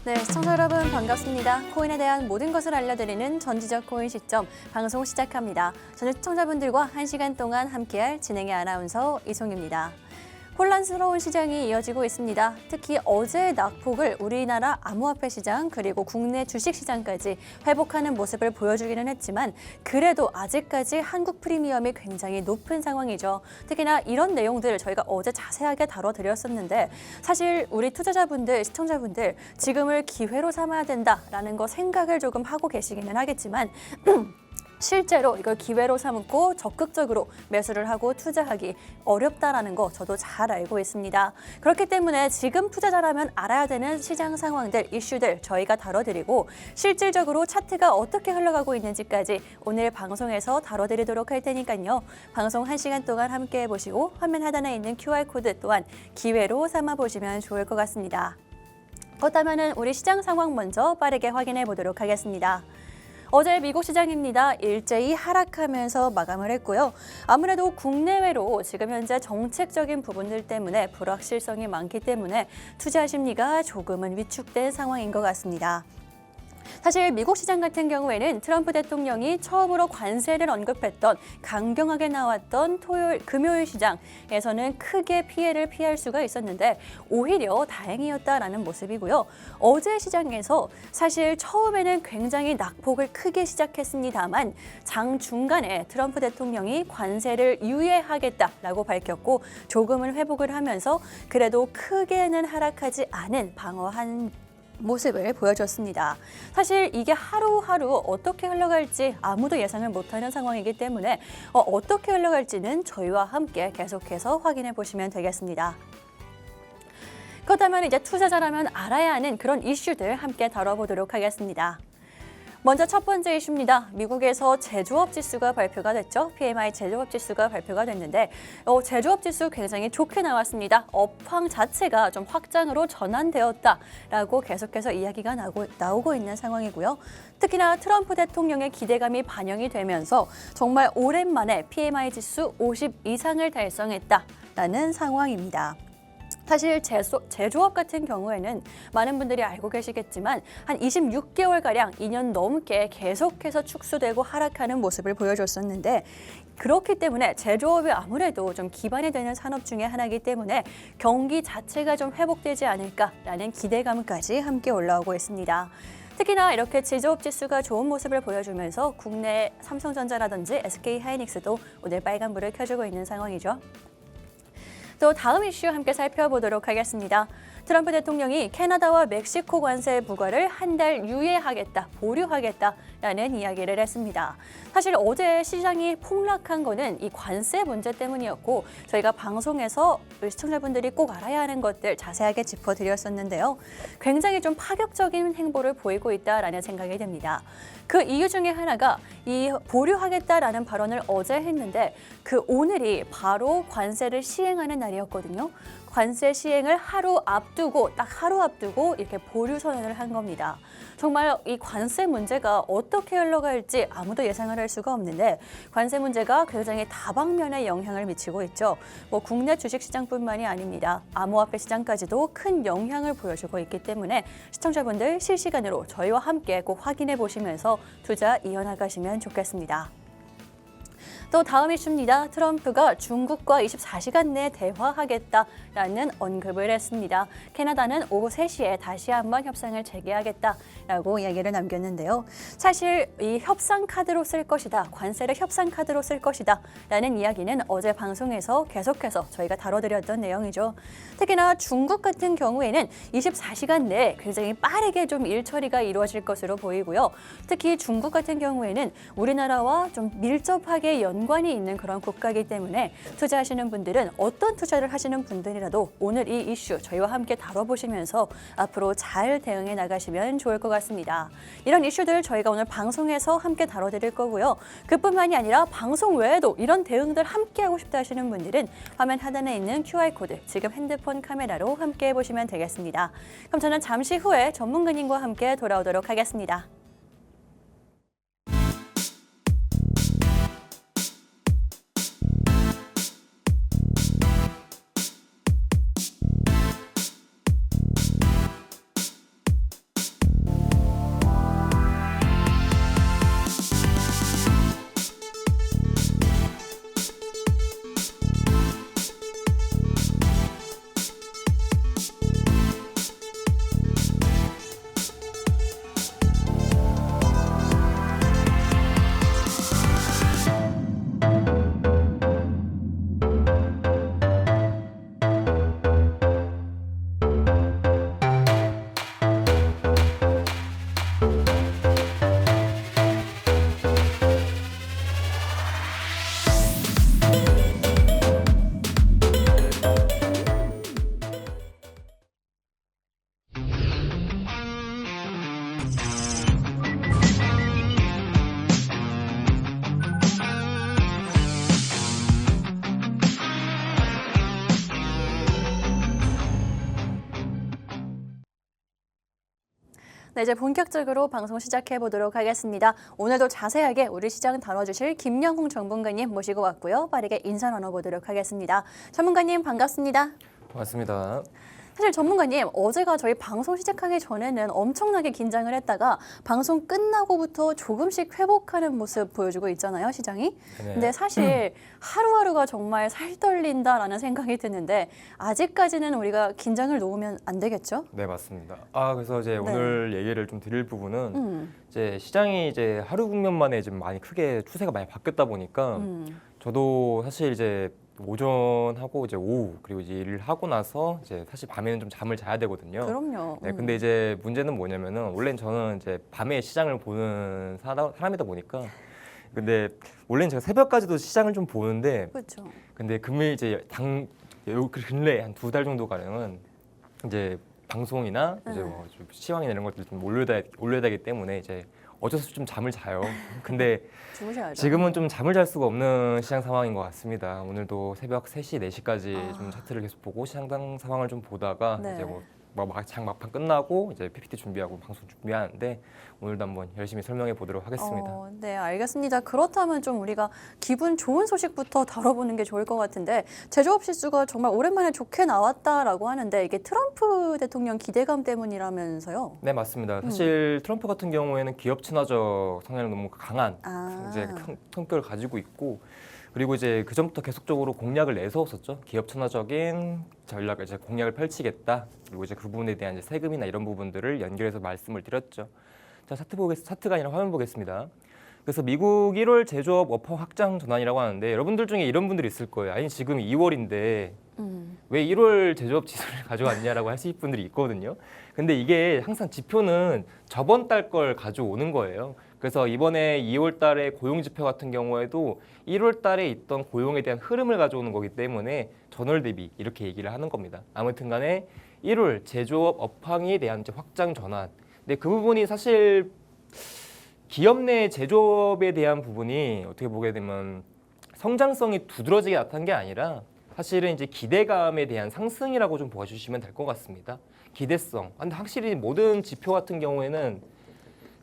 네, 시청자 여러분 반갑습니다. 코인에 대한 모든 것을 알려드리는 전지적 코인 시점 방송 시작합니다. 저는 시청자분들과 1시간 동안 함께할 진행의 아나운서 이송입니다. 혼란스러운 시장이 이어지고 있습니다. 특히 어제의 낙폭을 우리나라 암호화폐 시장 그리고 국내 주식 시장까지 회복하는 모습을 보여주기는 했지만 그래도 아직까지 한국 프리미엄이 굉장히 높은 상황이죠. 특히나 이런 내용들 저희가 어제 자세하게 다뤄드렸었는데 사실 우리 투자자분들, 시청자분들 지금을 기회로 삼아야 된다라는 거 생각을 조금 하고 계시기는 하겠지만 실제로 이걸 기회로 삼고 적극적으로 매수를 하고 투자하기 어렵다라는 거 저도 잘 알고 있습니다. 그렇기 때문에 지금 투자자라면 알아야 되는 시장 상황들, 이슈들 저희가 다뤄드리고 실질적으로 차트가 어떻게 흘러가고 있는지까지 오늘 방송에서 다뤄드리도록 할 테니까요. 방송 1시간 동안 함께 해보시고 화면 하단에 있는 QR코드 또한 기회로 삼아보시면 좋을 것 같습니다. 그렇다면 우리 시장 상황 먼저 빠르게 확인해 보도록 하겠습니다. 어제 미국 시장입니다. 일제히 하락하면서 마감을 했고요. 아무래도 국내외로 지금 현재 정책적인 부분들 때문에 불확실성이 많기 때문에 투자 심리가 조금은 위축된 상황인 것 같습니다. 사실 미국 시장 같은 경우에는 트럼프 대통령이 처음으로 관세를 언급했던 강경하게 나왔던 금요일 시장에서는 크게 피해를 피할 수가 있었는데 오히려 다행이었다라는 모습이고요. 어제 시장에서 사실 처음에는 굉장히 낙폭을 크게 시작했습니다만 장 중간에 트럼프 대통령이 관세를 유예하겠다라고 밝혔고 조금은 회복을 하면서 그래도 크게는 하락하지 않은 방어한 모습을 보여줬습니다. 사실 이게 하루하루 어떻게 흘러갈지 아무도 예상을 못하는 상황이기 때문에 어떻게 흘러갈지는 저희와 함께 계속해서 확인해 보시면 되겠습니다. 그렇다면 이제 투자자라면 알아야 하는 그런 이슈들 함께 다뤄보도록 하겠습니다. 먼저 첫 번째 이슈입니다. 미국에서 제조업 지수가 발표가 됐죠. PMI 제조업 지수가 발표가 됐는데 제조업 지수 굉장히 좋게 나왔습니다. 업황 자체가 좀 확장으로 전환되었다라고 계속해서 이야기가 나오고 있는 상황이고요. 특히나 트럼프 대통령의 기대감이 반영이 되면서 정말 오랜만에 PMI 지수 50 이상을 달성했다라는 상황입니다. 사실 제조업 같은 경우에는 많은 분들이 알고 계시겠지만 한 26개월가량 2년 넘게 계속해서 축소되고 하락하는 모습을 보여줬었는데 그렇기 때문에 제조업이 아무래도 좀 기반이 되는 산업 중에 하나이기 때문에 경기 자체가 좀 회복되지 않을까라는 기대감까지 함께 올라오고 있습니다. 특히나 이렇게 제조업 지수가 좋은 모습을 보여주면서 국내 삼성전자라든지 SK하이닉스도 오늘 빨간불을 켜주고 있는 상황이죠. 또 다음 이슈 함께 살펴보도록 하겠습니다. 트럼프 대통령이 캐나다와 멕시코 관세 부과를 한 달 유예하겠다, 보류하겠다라는 이야기를 했습니다. 사실 어제 시장이 폭락한 거는 이 관세 문제 때문이었고 저희가 방송에서 시청자분들이 꼭 알아야 하는 것들 자세하게 짚어드렸었는데요. 굉장히 좀 파격적인 행보를 보이고 있다라는 생각이 듭니다. 그 이유 중에 하나가 이 보류하겠다라는 발언을 어제 했는데 그 오늘이 바로 관세를 시행하는 날이었거든요. 관세 시행을 딱 하루 앞두고 이렇게 보류 선언을 한 겁니다. 정말 이 관세 문제가 어떻게 흘러갈지 아무도 예상을 할 수가 없는데 관세 문제가 굉장히 다방면에 영향을 미치고 있죠. 국내 주식시장뿐만이 아닙니다. 암호화폐 시장까지도 큰 영향을 보여주고 있기 때문에 시청자분들 실시간으로 저희와 함께 꼭 확인해 보시면서 투자 이어나가시면 좋겠습니다. 또 다음 이슈입니다. 트럼프가 중국과 24시간 내에 대화하겠다라는 언급을 했습니다. 캐나다는 오후 3시에 다시 한번 협상을 재개하겠다라고 이야기를 남겼는데요. 사실 이 협상 카드로 쓸 것이다, 관세를 협상 카드로 쓸 것이다 라는 이야기는 어제 방송에서 계속해서 저희가 다뤄드렸던 내용이죠. 특히나 중국 같은 경우에는 24시간 내에 굉장히 빠르게 좀 일 처리가 이루어질 것으로 보이고요. 특히 중국 같은 경우에는 우리나라와 좀 밀접하게 연관이 있는 그런 국가이기 때문에 투자하시는 분들은 어떤 투자를 하시는 분들이라도 오늘 이 이슈 저희와 함께 다뤄보시면서 앞으로 잘 대응해 나가시면 좋을 것 같습니다. 이런 이슈들 저희가 오늘 방송에서 함께 다뤄드릴 거고요. 그뿐만이 아니라 방송 외에도 이런 대응들 함께 하고 싶다 하시는 분들은 화면 하단에 있는 QR코드 지금 핸드폰 카메라로 함께 해보시면 되겠습니다. 그럼 저는 잠시 후에 전문가님과 함께 돌아오도록 하겠습니다. 네, 이제 본격적으로 방송 시작해 보도록 하겠습니다. 오늘도 자세하게 우리 시장 다뤄주실 김영홍 전문가님 모시고 왔고요. 빠르게 인사 나눠보도록 하겠습니다. 전문가님 반갑습니다. 맞습니다. 사실 전문가님, 어제가 저희 방송 시작하기 전에는 엄청나게 긴장을 했다가 방송 끝나고부터 조금씩 회복하는 모습 보여주고 있잖아요, 시장이. 네. 근데 사실 하루하루가 정말 살떨린다라는 생각이 드는데 아직까지는 우리가 긴장을 놓으면 안 되겠죠? 네, 맞습니다. 그래서 이제 오늘 얘기를 좀 드릴 부분은 이제 시장이 이제 하루 국면 만에 좀 많이 크게 추세가 많이 바뀌었다 보니까 저도 사실 이제 오전하고 이제 오후 그리고 이제 일을 하고 나서 이제 사실 밤에는 좀 잠을 자야 되거든요. 그럼요. 네, 근데 이제 문제는 뭐냐면은 원래는 저는 이제 밤에 시장을 보는 사람이다 보니까 근데 원래는 제가 새벽까지도 시장을 좀 보는데 그렇죠. 근데 금일 이제 근래 한 2달 정도 가량은 이제 방송이나 이제 뭐 시황이나 이런 것들 좀 올려야 되기 때문에 이제 어쩔 수 없이 좀 잠을 자요. 근데 주무셔야죠. 지금은 좀 잠을 잘 수가 없는 시장 상황인 것 같습니다. 오늘도 새벽 3시, 4시까지 좀 차트를 계속 보고 시장 상황을 좀 보다가 네. 이제 장 막판 끝나고 이제 PPT 준비하고 방송 준비하는데 오늘도 한번 열심히 설명해 보도록 하겠습니다. 네, 알겠습니다. 그렇다면 좀 우리가 기분 좋은 소식부터 다뤄보는 게 좋을 것 같은데 제조업 지수가 정말 오랜만에 좋게 나왔다라고 하는데 이게 트럼프 대통령 기대감 때문이라면서요? 네, 맞습니다. 사실 트럼프 같은 경우에는 기업 친화적 성향이 너무 강한 이제 성격을 가지고 있고 그리고 이제 그 전부터 계속적으로 공약을 내세웠었죠. 기업 친화적인 전략을 이제 공약을 펼치겠다. 그리고 이제 그 부분에 대한 이제 세금이나 이런 부분들을 연결해서 말씀을 드렸죠. 자, 차트가 아니라 화면 보겠습니다. 그래서 미국 1월 제조업 워커 확장 전환이라고 하는데 여러분들 중에 이런 분들이 있을 거예요. 아니 지금 2월인데 왜 1월 제조업 지수를 가져왔냐라고 하실 분들이 있거든요. 근데 이게 항상 지표는 저번 달 걸 가져오는 거예요. 그래서 이번에 2월 달에 고용 지표 같은 경우에도 1월 달에 있던 고용에 대한 흐름을 가져오는 거기 때문에 전월 대비 이렇게 얘기를 하는 겁니다. 아무튼 간에 1월 제조업 업황에 대한 이제 확장 전환. 근데 그 부분이 사실 기업 내 제조업에 대한 부분이 어떻게 보게 되면 성장성이 두드러지게 나타난 게 아니라 사실은 이제 기대감에 대한 상승이라고 좀 봐주시면 될 것 같습니다. 기대성. 근데 확실히 모든 지표 같은 경우에는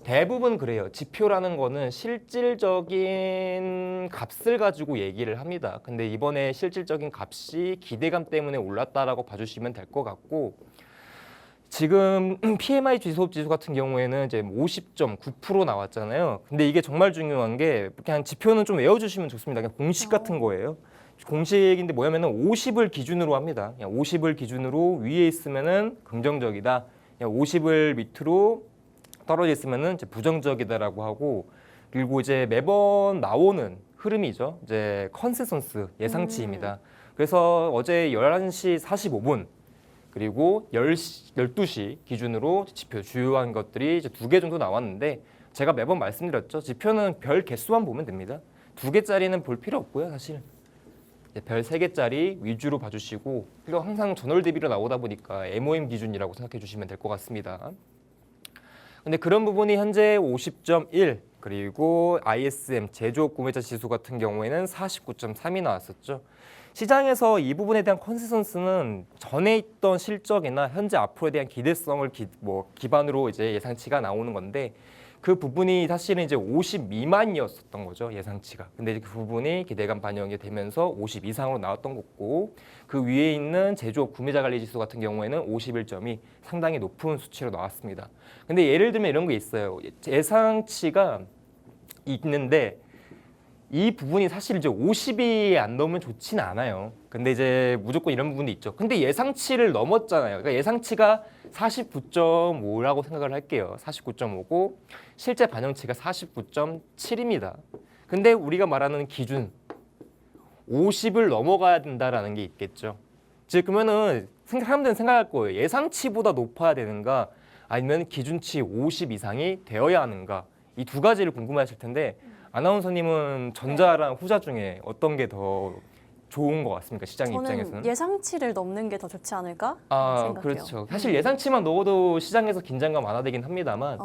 대부분 그래요. 지표라는 거는 실질적인 값을 가지고 얘기를 합니다. 근데 이번에 실질적인 값이 기대감 때문에 올랐다라고 봐주시면 될 것 같고 지금 PMI 지수 같은 경우에는 이제 50.9% 나왔잖아요. 근데 이게 정말 중요한 게 그냥 지표는 좀 외워주시면 좋습니다. 그냥 공식 같은 거예요. 공식인데 뭐냐면은 50을 기준으로 합니다. 50을 기준으로 위에 있으면은 긍정적이다. 50을 밑으로 떨어져 있으면은 이제 부정적이다라고 하고 그리고 이제 매번 나오는 흐름이죠. 이제 컨센서스 예상치입니다. 그래서 어제 11시 45분 그리고 12시 기준으로 지표 주요한 것들이 이제 2개 정도 나왔는데 제가 매번 말씀드렸죠. 지표는 별 개수만 보면 됩니다. 2개짜리는 볼 필요 없고요, 사실. 별 3개짜리 위주로 봐주시고 그리고 항상 전월 대비로 나오다 보니까 MOM 기준이라고 생각해 주시면 될 것 같습니다. 근데 그런 부분이 현재 50.1 그리고 ISM 제조업 구매자 지수 같은 경우에는 49.3이 나왔었죠. 시장에서 이 부분에 대한 컨센서스는 전에 있던 실적이나 현재 앞으로에 대한 기대성을 기반으로 이제 예상치가 나오는 건데 그 부분이 사실은 이제 50 미만이었었던 거죠, 예상치가. 근데 이제 그 부분이 기대감 반영이 되면서 50 이상으로 나왔던 거고 그 위에 있는 제조업 구매자 관리 지수 같은 경우에는 51점이 상당히 높은 수치로 나왔습니다. 근데 예를 들면 이런 게 있어요. 예상치가 있는데 이 부분이 사실 이제 50이 안 넘으면 좋지는 않아요. 근데 이제 무조건 이런 부분이 있죠. 근데 예상치를 넘었잖아요. 그러니까 예상치가 49.5라고 생각을 할게요. 49.5고 실제 반영치가 49.7입니다. 근데 우리가 말하는 기준 50을 넘어가야 된다라는 게 있겠죠. 즉 그러면은 사람들은 생각할 거예요. 예상치보다 높아야 되는가 아니면 기준치 50 이상이 되어야 하는가. 이 두 가지를 궁금해하실 텐데 아나운서님은 전자랑 후자 중에 어떤 게 더 좋은 것 같습니까? 시장 입장에서는? 저는 예상치를 넘는 게 더 좋지 않을까 생각해요. 그렇죠. 사실 예상치만 넣어도 시장에서 긴장감 완화되긴 합니다만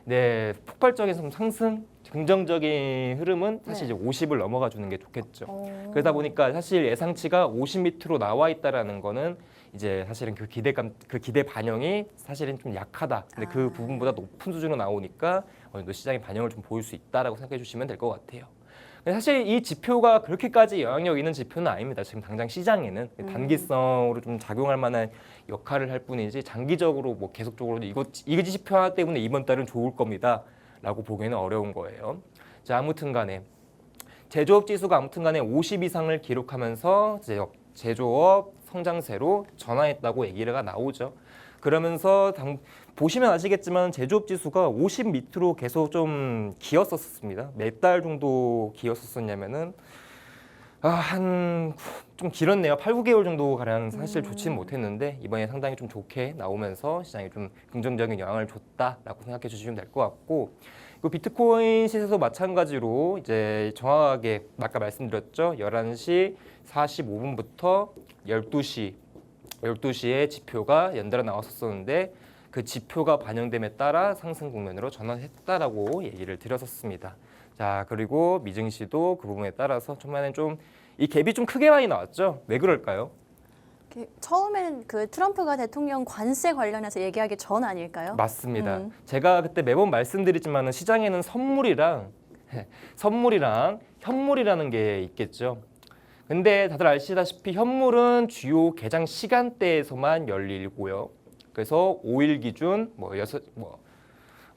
네, 폭발적인 상승, 긍정적인 흐름은 사실 이제 50을 넘어가 주는 게 좋겠죠. 그러다 보니까 사실 예상치가 50 밑으로 나와 있다라는 거는 이제 사실은 그 기대감, 그 기대 반영이 사실은 좀 약하다. 근데 그 부분보다 높은 수준으로 나오니까 어느 정도 시장의 반영을 좀 보일 수 있다라고 생각해 주시면 될 것 같아요. 사실 이 지표가 그렇게까지 영향력 있는 지표는 아닙니다. 지금 당장 시장에는 단기성으로 좀 작용할 만한 역할을 할 뿐이지 장기적으로 뭐 계속적으로 이거 지표 하나 때문에 이번 달은 좋을 겁니다라고 보기에는 어려운 거예요. 자, 아무튼간에 제조업 지수가 아무튼간에 50 이상을 기록하면서 제조업 성장세로 전환했다고 얘기가 나오죠. 그러면서 보시면 아시겠지만 제조업 지수가 50 밑으로 계속 좀 기었었습니다. 몇 달 정도 기었었냐면은 한 좀 길었네요. 8, 9개월 정도 가량 사실 좋지는 못했는데 이번에 상당히 좀 좋게 나오면서 시장에 좀 긍정적인 영향을 줬다라고 생각해 주시면 될 것 같고, 그 비트코인 시세도 마찬가지로 이제 정확하게 아까 말씀드렸죠. 11시 45분부터 12시에 지표가 연달아 나왔었는데 그 지표가 반영됨에 따라 상승 국면으로 전환했다라고 얘기를 드렸었습니다. 자, 그리고 미증시도 그 부분에 따라서 처음에는 좀 이 갭이 좀 크게 많이 나왔죠. 왜 그럴까요? 처음에는 그 트럼프가 대통령 관세 관련해서 얘기하기 전 아닐까요? 맞습니다. 제가 그때 매번 말씀드리지만 시장에는 선물이랑 현물이라는 게 있겠죠. 근데 다들 아시다시피 현물은 주요 개장 시간대에서만 열리고요. 그래서 5일 기준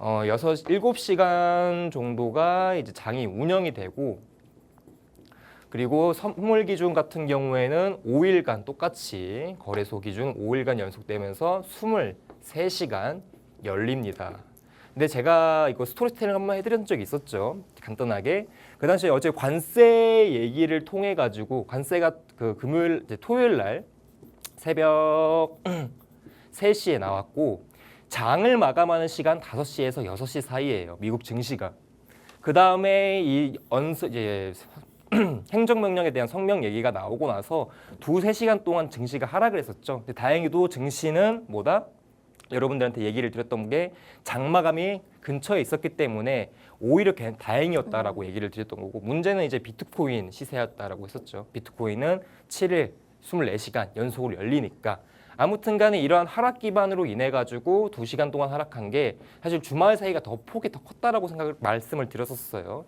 7시간 정도가 이제 장이 운영이 되고, 그리고 선물 기준 같은 경우에는 5일간 똑같이 거래소 기준 5일간 연속되면서 23시간 열립니다. 근데 제가 이거 스토리텔링 한번 해드린 적이 있었죠. 간단하게. 그 당시에 어제 관세 얘기를 통해 가지고 관세가 그 토요일 날 새벽 3시에 나왔고 장을 마감하는 시간 5시에서 6시 사이예요. 미국 증시가. 그 다음에 이제 행정명령에 대한 성명 얘기가 나오고 나서 2-3시간 동안 증시가 하락을 했었죠. 근데 다행히도 증시는 여러분들한테 얘기를 드렸던 게 장마감이 근처에 있었기 때문에 오히려 다행이었다라고 얘기를 드렸던 거고, 문제는 이제 비트코인 시세였다라고 했었죠. 비트코인은 7일 24시간 연속으로 열리니까. 아무튼 간에 이러한 하락 기반으로 인해 가지고 2시간 동안 하락한 게 사실 주말 사이가 폭이 더 컸다라고 말씀을 드렸었어요.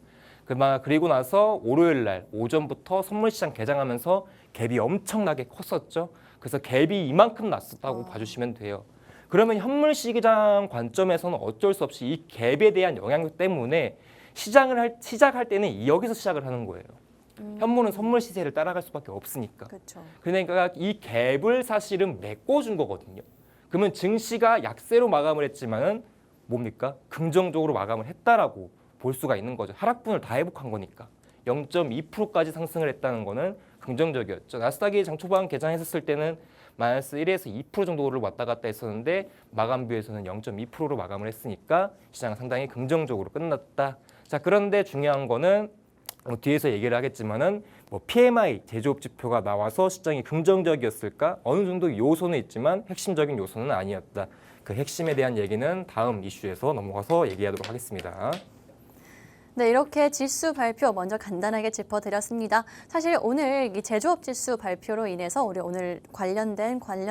그리고 나서 월요일 날 오전부터 선물 시장 개장하면서 갭이 엄청나게 컸었죠. 그래서 갭이 이만큼 났었다고 봐주시면 돼요. 그러면 현물 시장 관점에서는 어쩔 수 없이 이 갭에 대한 영향력 때문에 시작할 때는 여기서 시작을 하는 거예요. 현물은 선물 시세를 따라갈 수밖에 없으니까. 그렇죠. 그러니까 이 갭을 사실은 메꿔준 거거든요. 그러면 증시가 약세로 마감을 했지만은 뭡니까? 긍정적으로 마감을 했다라고 볼 수가 있는 거죠. 하락분을 다 회복한 거니까. 0.2%까지 상승을 했다는 거는 긍정적이었죠. 나스닥이 장 초반 개장했었을 때는 마이너스 1에서 2% 정도를 왔다 갔다 했었는데 마감비에서는 0.2%로 마감을 했으니까 시장은 상당히 긍정적으로 끝났다. 자, 그런데 중요한 거는 뒤에서 얘기를 하겠지만은 PMI 제조업 지표가 나와서 시장이 긍정적이었을까? 어느 정도 요소는 있지만 핵심적인 요소는 아니었다. 그 핵심에 대한 얘기는 다음 이슈에서 넘어가서 얘기하도록 하겠습니다. 네, 이렇게 지수 발표 먼저 간단하게 짚어드렸습니다. 사실 오늘 이 제조업 지수 발표로 인해서 우리 오늘 관련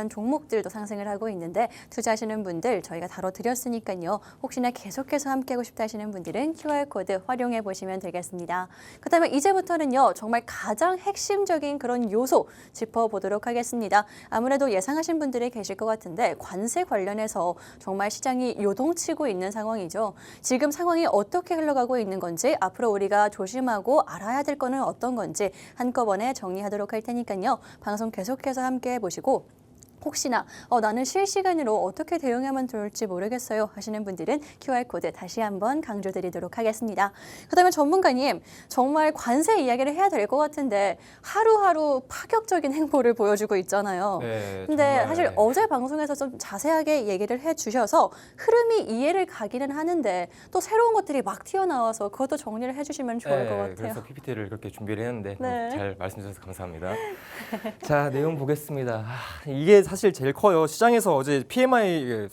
종목들도 상승을 하고 있는데 투자하시는 분들 저희가 다뤄드렸으니까요. 혹시나 계속해서 함께하고 싶다 하시는 분들은 QR코드 활용해 보시면 되겠습니다. 그렇다면 이제부터는요. 정말 가장 핵심적인 그런 요소 짚어보도록 하겠습니다. 아무래도 예상하신 분들이 계실 것 같은데 관세 관련해서 정말 시장이 요동치고 있는 상황이죠. 지금 상황이 어떻게 흘러가고 있는 건지 앞으로 우리가 조심하고 알아야 될 거는 어떤 건지 한꺼번에 정리하도록 할 테니까요. 방송 계속해서 함께 해보시고 혹시나 나는 실시간으로 어떻게 대응하면 좋을지 모르겠어요 하시는 분들은 QR코드 다시 한번 강조드리도록 하겠습니다. 그렇다면 전문가님, 정말 관세 이야기를 해야 될 것 같은데 하루하루 파격적인 행보를 보여주고 있잖아요. 네, 근데 정말. 사실 어제 방송에서 좀 자세하게 얘기를 해주셔서 흐름이 이해를 가기는 하는데 또 새로운 것들이 막 튀어나와서 그것도 정리를 해주시면 좋을 것 같아요. 그래서 PPT를 그렇게 준비를 했는데 네. 잘 말씀 주셔서 감사합니다. 자, 내용 보겠습니다. 이게 사실 제일 커요. 시장에서 어제 PMI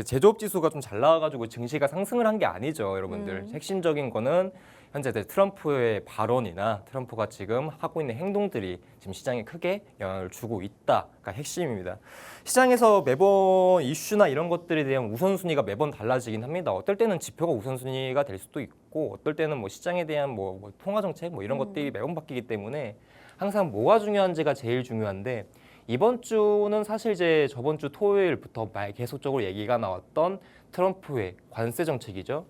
제조업 지수가 좀 잘 나와가지고 증시가 상승을 한 게 아니죠, 여러분들. 핵심적인 거는 현재 이제 트럼프의 발언이나 트럼프가 지금 하고 있는 행동들이 지금 시장에 크게 영향을 주고 있다가 핵심입니다. 시장에서 매번 이슈나 이런 것들에 대한 우선순위가 매번 달라지긴 합니다. 어떨 때는 지표가 우선순위가 될 수도 있고 어떨 때는 뭐 시장에 대한 뭐 통화 정책 뭐 이런 것들이 매번 바뀌기 때문에 항상 뭐가 중요한지가 제일 중요한데 이번 주는 사실 이제 저번 주 토요일부터 계속적으로 얘기가 나왔던 트럼프의 관세 정책이죠.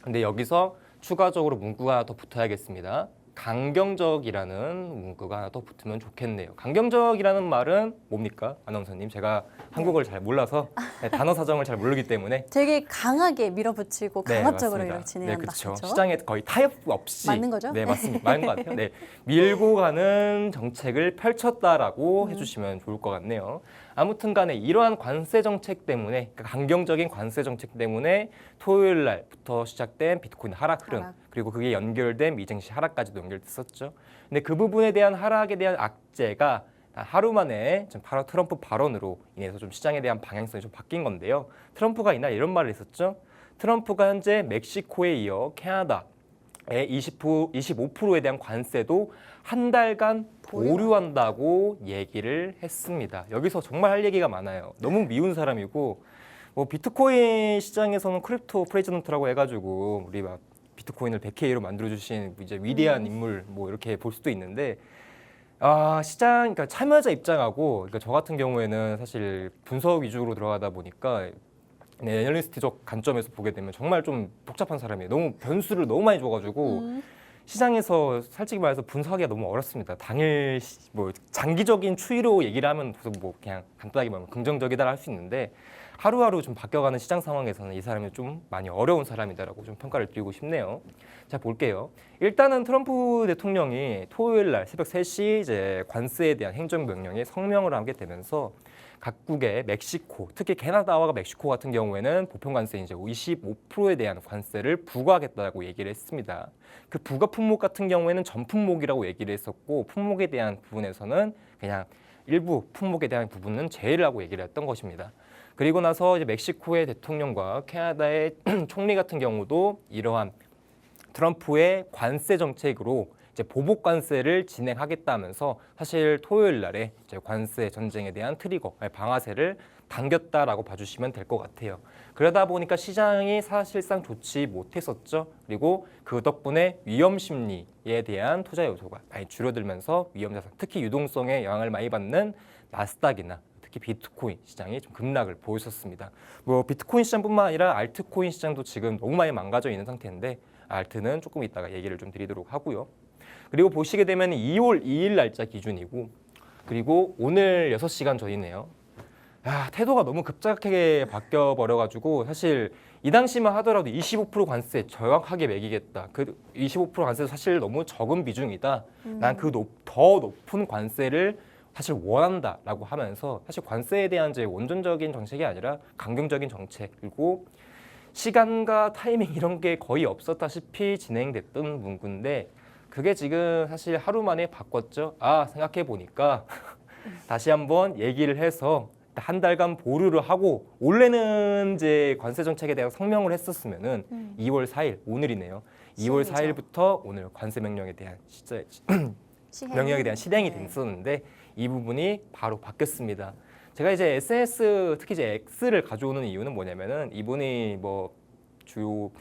근데 여기서 추가적으로 문구가 하나 더 붙어야겠습니다. 강경적이라는 문구가 하나 더 붙으면 좋겠네요. 강경적이라는 말은 뭡니까? 아나운서님, 제가 한국어를 잘 몰라서 단어 사정을 잘 모르기 때문에 되게 강하게 밀어붙이고 강압적으로 맞습니다. 이렇게 진행한다. 네, 그렇죠. 그렇죠? 시장에 거의 타협 없이 맞는 거죠? 네, 맞습니다. 맞는 것 같아요. 네, 밀고 가는 정책을 펼쳤다라고 해주시면 좋을 것 같네요. 아무튼간에 이러한 관세 정책 때문에 그러니까 강경적인 관세 정책 때문에 토요일 날부터 시작된 비트코인 하락 흐름 그리고 그게 연결된 미증시 하락까지도 연결됐었죠. 근데 그 부분에 대한 하락에 대한 악재가 하루 만에 바로 트럼프 발언으로 인해서 좀 시장에 대한 방향성이 좀 바뀐 건데요. 트럼프가 이날 이런 말을 했었죠. 트럼프가 현재 멕시코에 이어 캐나다의 25%에 대한 관세도 한 달간 보류한다고 얘기를 했습니다. 여기서 정말 할 얘기가 많아요. 너무 미운 사람이고 뭐 비트코인 시장에서는 크립토 프레지던트라고 해가지고 우리 막 비트코인을 100K로 만들어주신 이제 위대한 인물 뭐 이렇게 볼 수도 있는데 시장 그러니까 참여자 입장하고 그러니까 저 같은 경우에는 사실 분석 위주로 들어가다 보니까 애널리스트적 관점에서 보게 되면 정말 좀 복잡한 사람이에요. 너무 변수를 너무 많이 줘가지고 시장에서 솔직히 말해서 분석하기가 너무 어렵습니다. 당일 뭐 장기적인 추이로 얘기를 하면 뭐 그냥 간단하게 말하면 긍정적이다 할 수 있는데 하루하루 좀 바뀌어가는 시장 상황에서는 이 사람이 좀 많이 어려운 사람이다라고 좀 평가를 드리고 싶네요. 자, 볼게요. 일단은 트럼프 대통령이 토요일 날 새벽 3시 이제 관세에 대한 행정명령에 성명을 하게 되면서 각국의 멕시코, 특히 캐나다와 멕시코 같은 경우에는 보편관세 이제 25%에 대한 관세를 부과하겠다고 얘기를 했습니다. 그 부과 품목 같은 경우에는 전 품목이라고 얘기를 했었고 품목에 대한 부분에서는 그냥 일부 품목에 대한 부분은 제외를 하고 얘기를 했던 것입니다. 그리고 나서 이제 멕시코의 대통령과 캐나다의 총리 같은 경우도 이러한 트럼프의 관세 정책으로 이제 보복 관세를 진행하겠다면서 사실 토요일 날에 이제 관세 전쟁에 대한 트리거, 방아쇠를 당겼다라고 봐주시면 될 것 같아요. 그러다 보니까 시장이 사실상 좋지 못했었죠. 그리고 그 덕분에 위험 심리에 대한 투자 요소가 많이 줄어들면서 위험 자산, 특히 유동성에 영향을 많이 받는 나스닥이나 특히 비트코인 시장이 좀 급락을 보였었습니다. 뭐 비트코인 시장뿐만 아니라 알트코인 시장도 지금 너무 많이 망가져 있는 상태인데 알트는 조금 이따가 얘기를 좀 드리도록 하고요. 그리고 보시게 되면 2월 2일 날짜 기준이고 그리고 오늘 6시간 전이네요. 태도가 너무 급작하게 바뀌어 버려가지고 사실 이 당시만 하더라도 25% 관세 정확하게 매기겠다. 그 25% 관세도 사실 너무 적은 비중이다. 난 그 더 높은 관세를 사실 원한다라고 하면서 사실 관세에 대한 이제 원전적인 정책이 아니라 강경적인 정책 그리고 시간과 타이밍 이런 게 거의 없었다시피 진행됐던 문구인데 그게 지금 사실 하루 만에 바꿨죠. 생각해 보니까 다시 한번 얘기를 해서 한 달간 보류를 하고 원래는 이제 관세 정책에 대한 성명을 했었으면은 2월 4일 오늘이네요. 2월 4일부터 오늘 관세 명령에 대한 명령에 대한 실행이 됐었는데 이 부분이 바로 바뀌었습니다. 제가 이제 SNS 특히 이제 X를 가져오는 이유는 뭐냐면은 이분이 뭐 주요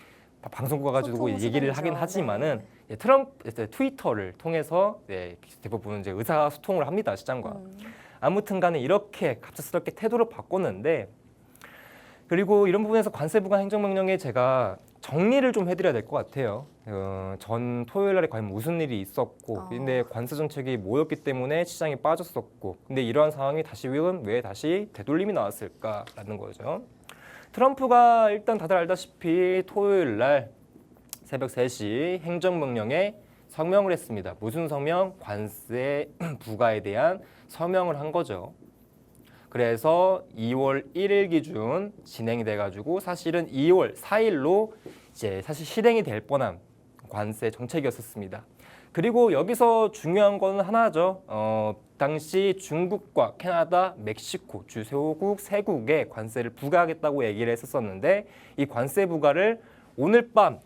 방송국 가지고 얘기를 하긴 하지만은 트럼프 트위터를 통해서 대부분 이제 의사소통을 합니다 시장과. 아무튼간에 이렇게 갑작스럽게 태도를 바꿨는데 그리고 이런 부분에서 관세 부과 행정명령에 제가 정리를 좀 해드려야 될 것 같아요. 전 토요일 날에 과연 무슨 일이 있었고 근데 관세 정책이 뭐였기 때문에 시장이 빠졌었고 근데 이러한 상황이 왜 다시 되돌림이 나왔을까라는 거죠. 트럼프가 일단 다들 알다시피 토요일 날 새벽 3시 행정명령에 성명을 했습니다. 무슨 성명? 관세 부과에 대한 서명을 한 거죠. 그래서 2월 1일 기준 진행이 돼가지고 사실은 2월 4일로 이제 사실 실행이 될 뻔한 관세 정책이었었습니다. 그리고 여기서 중요한 건 하나죠. 당시 중국과 캐나다, 멕시코 주소국 세 국에 관세를 부과하겠다고 얘기를 했었는데 이 관세 부과를 오늘 밤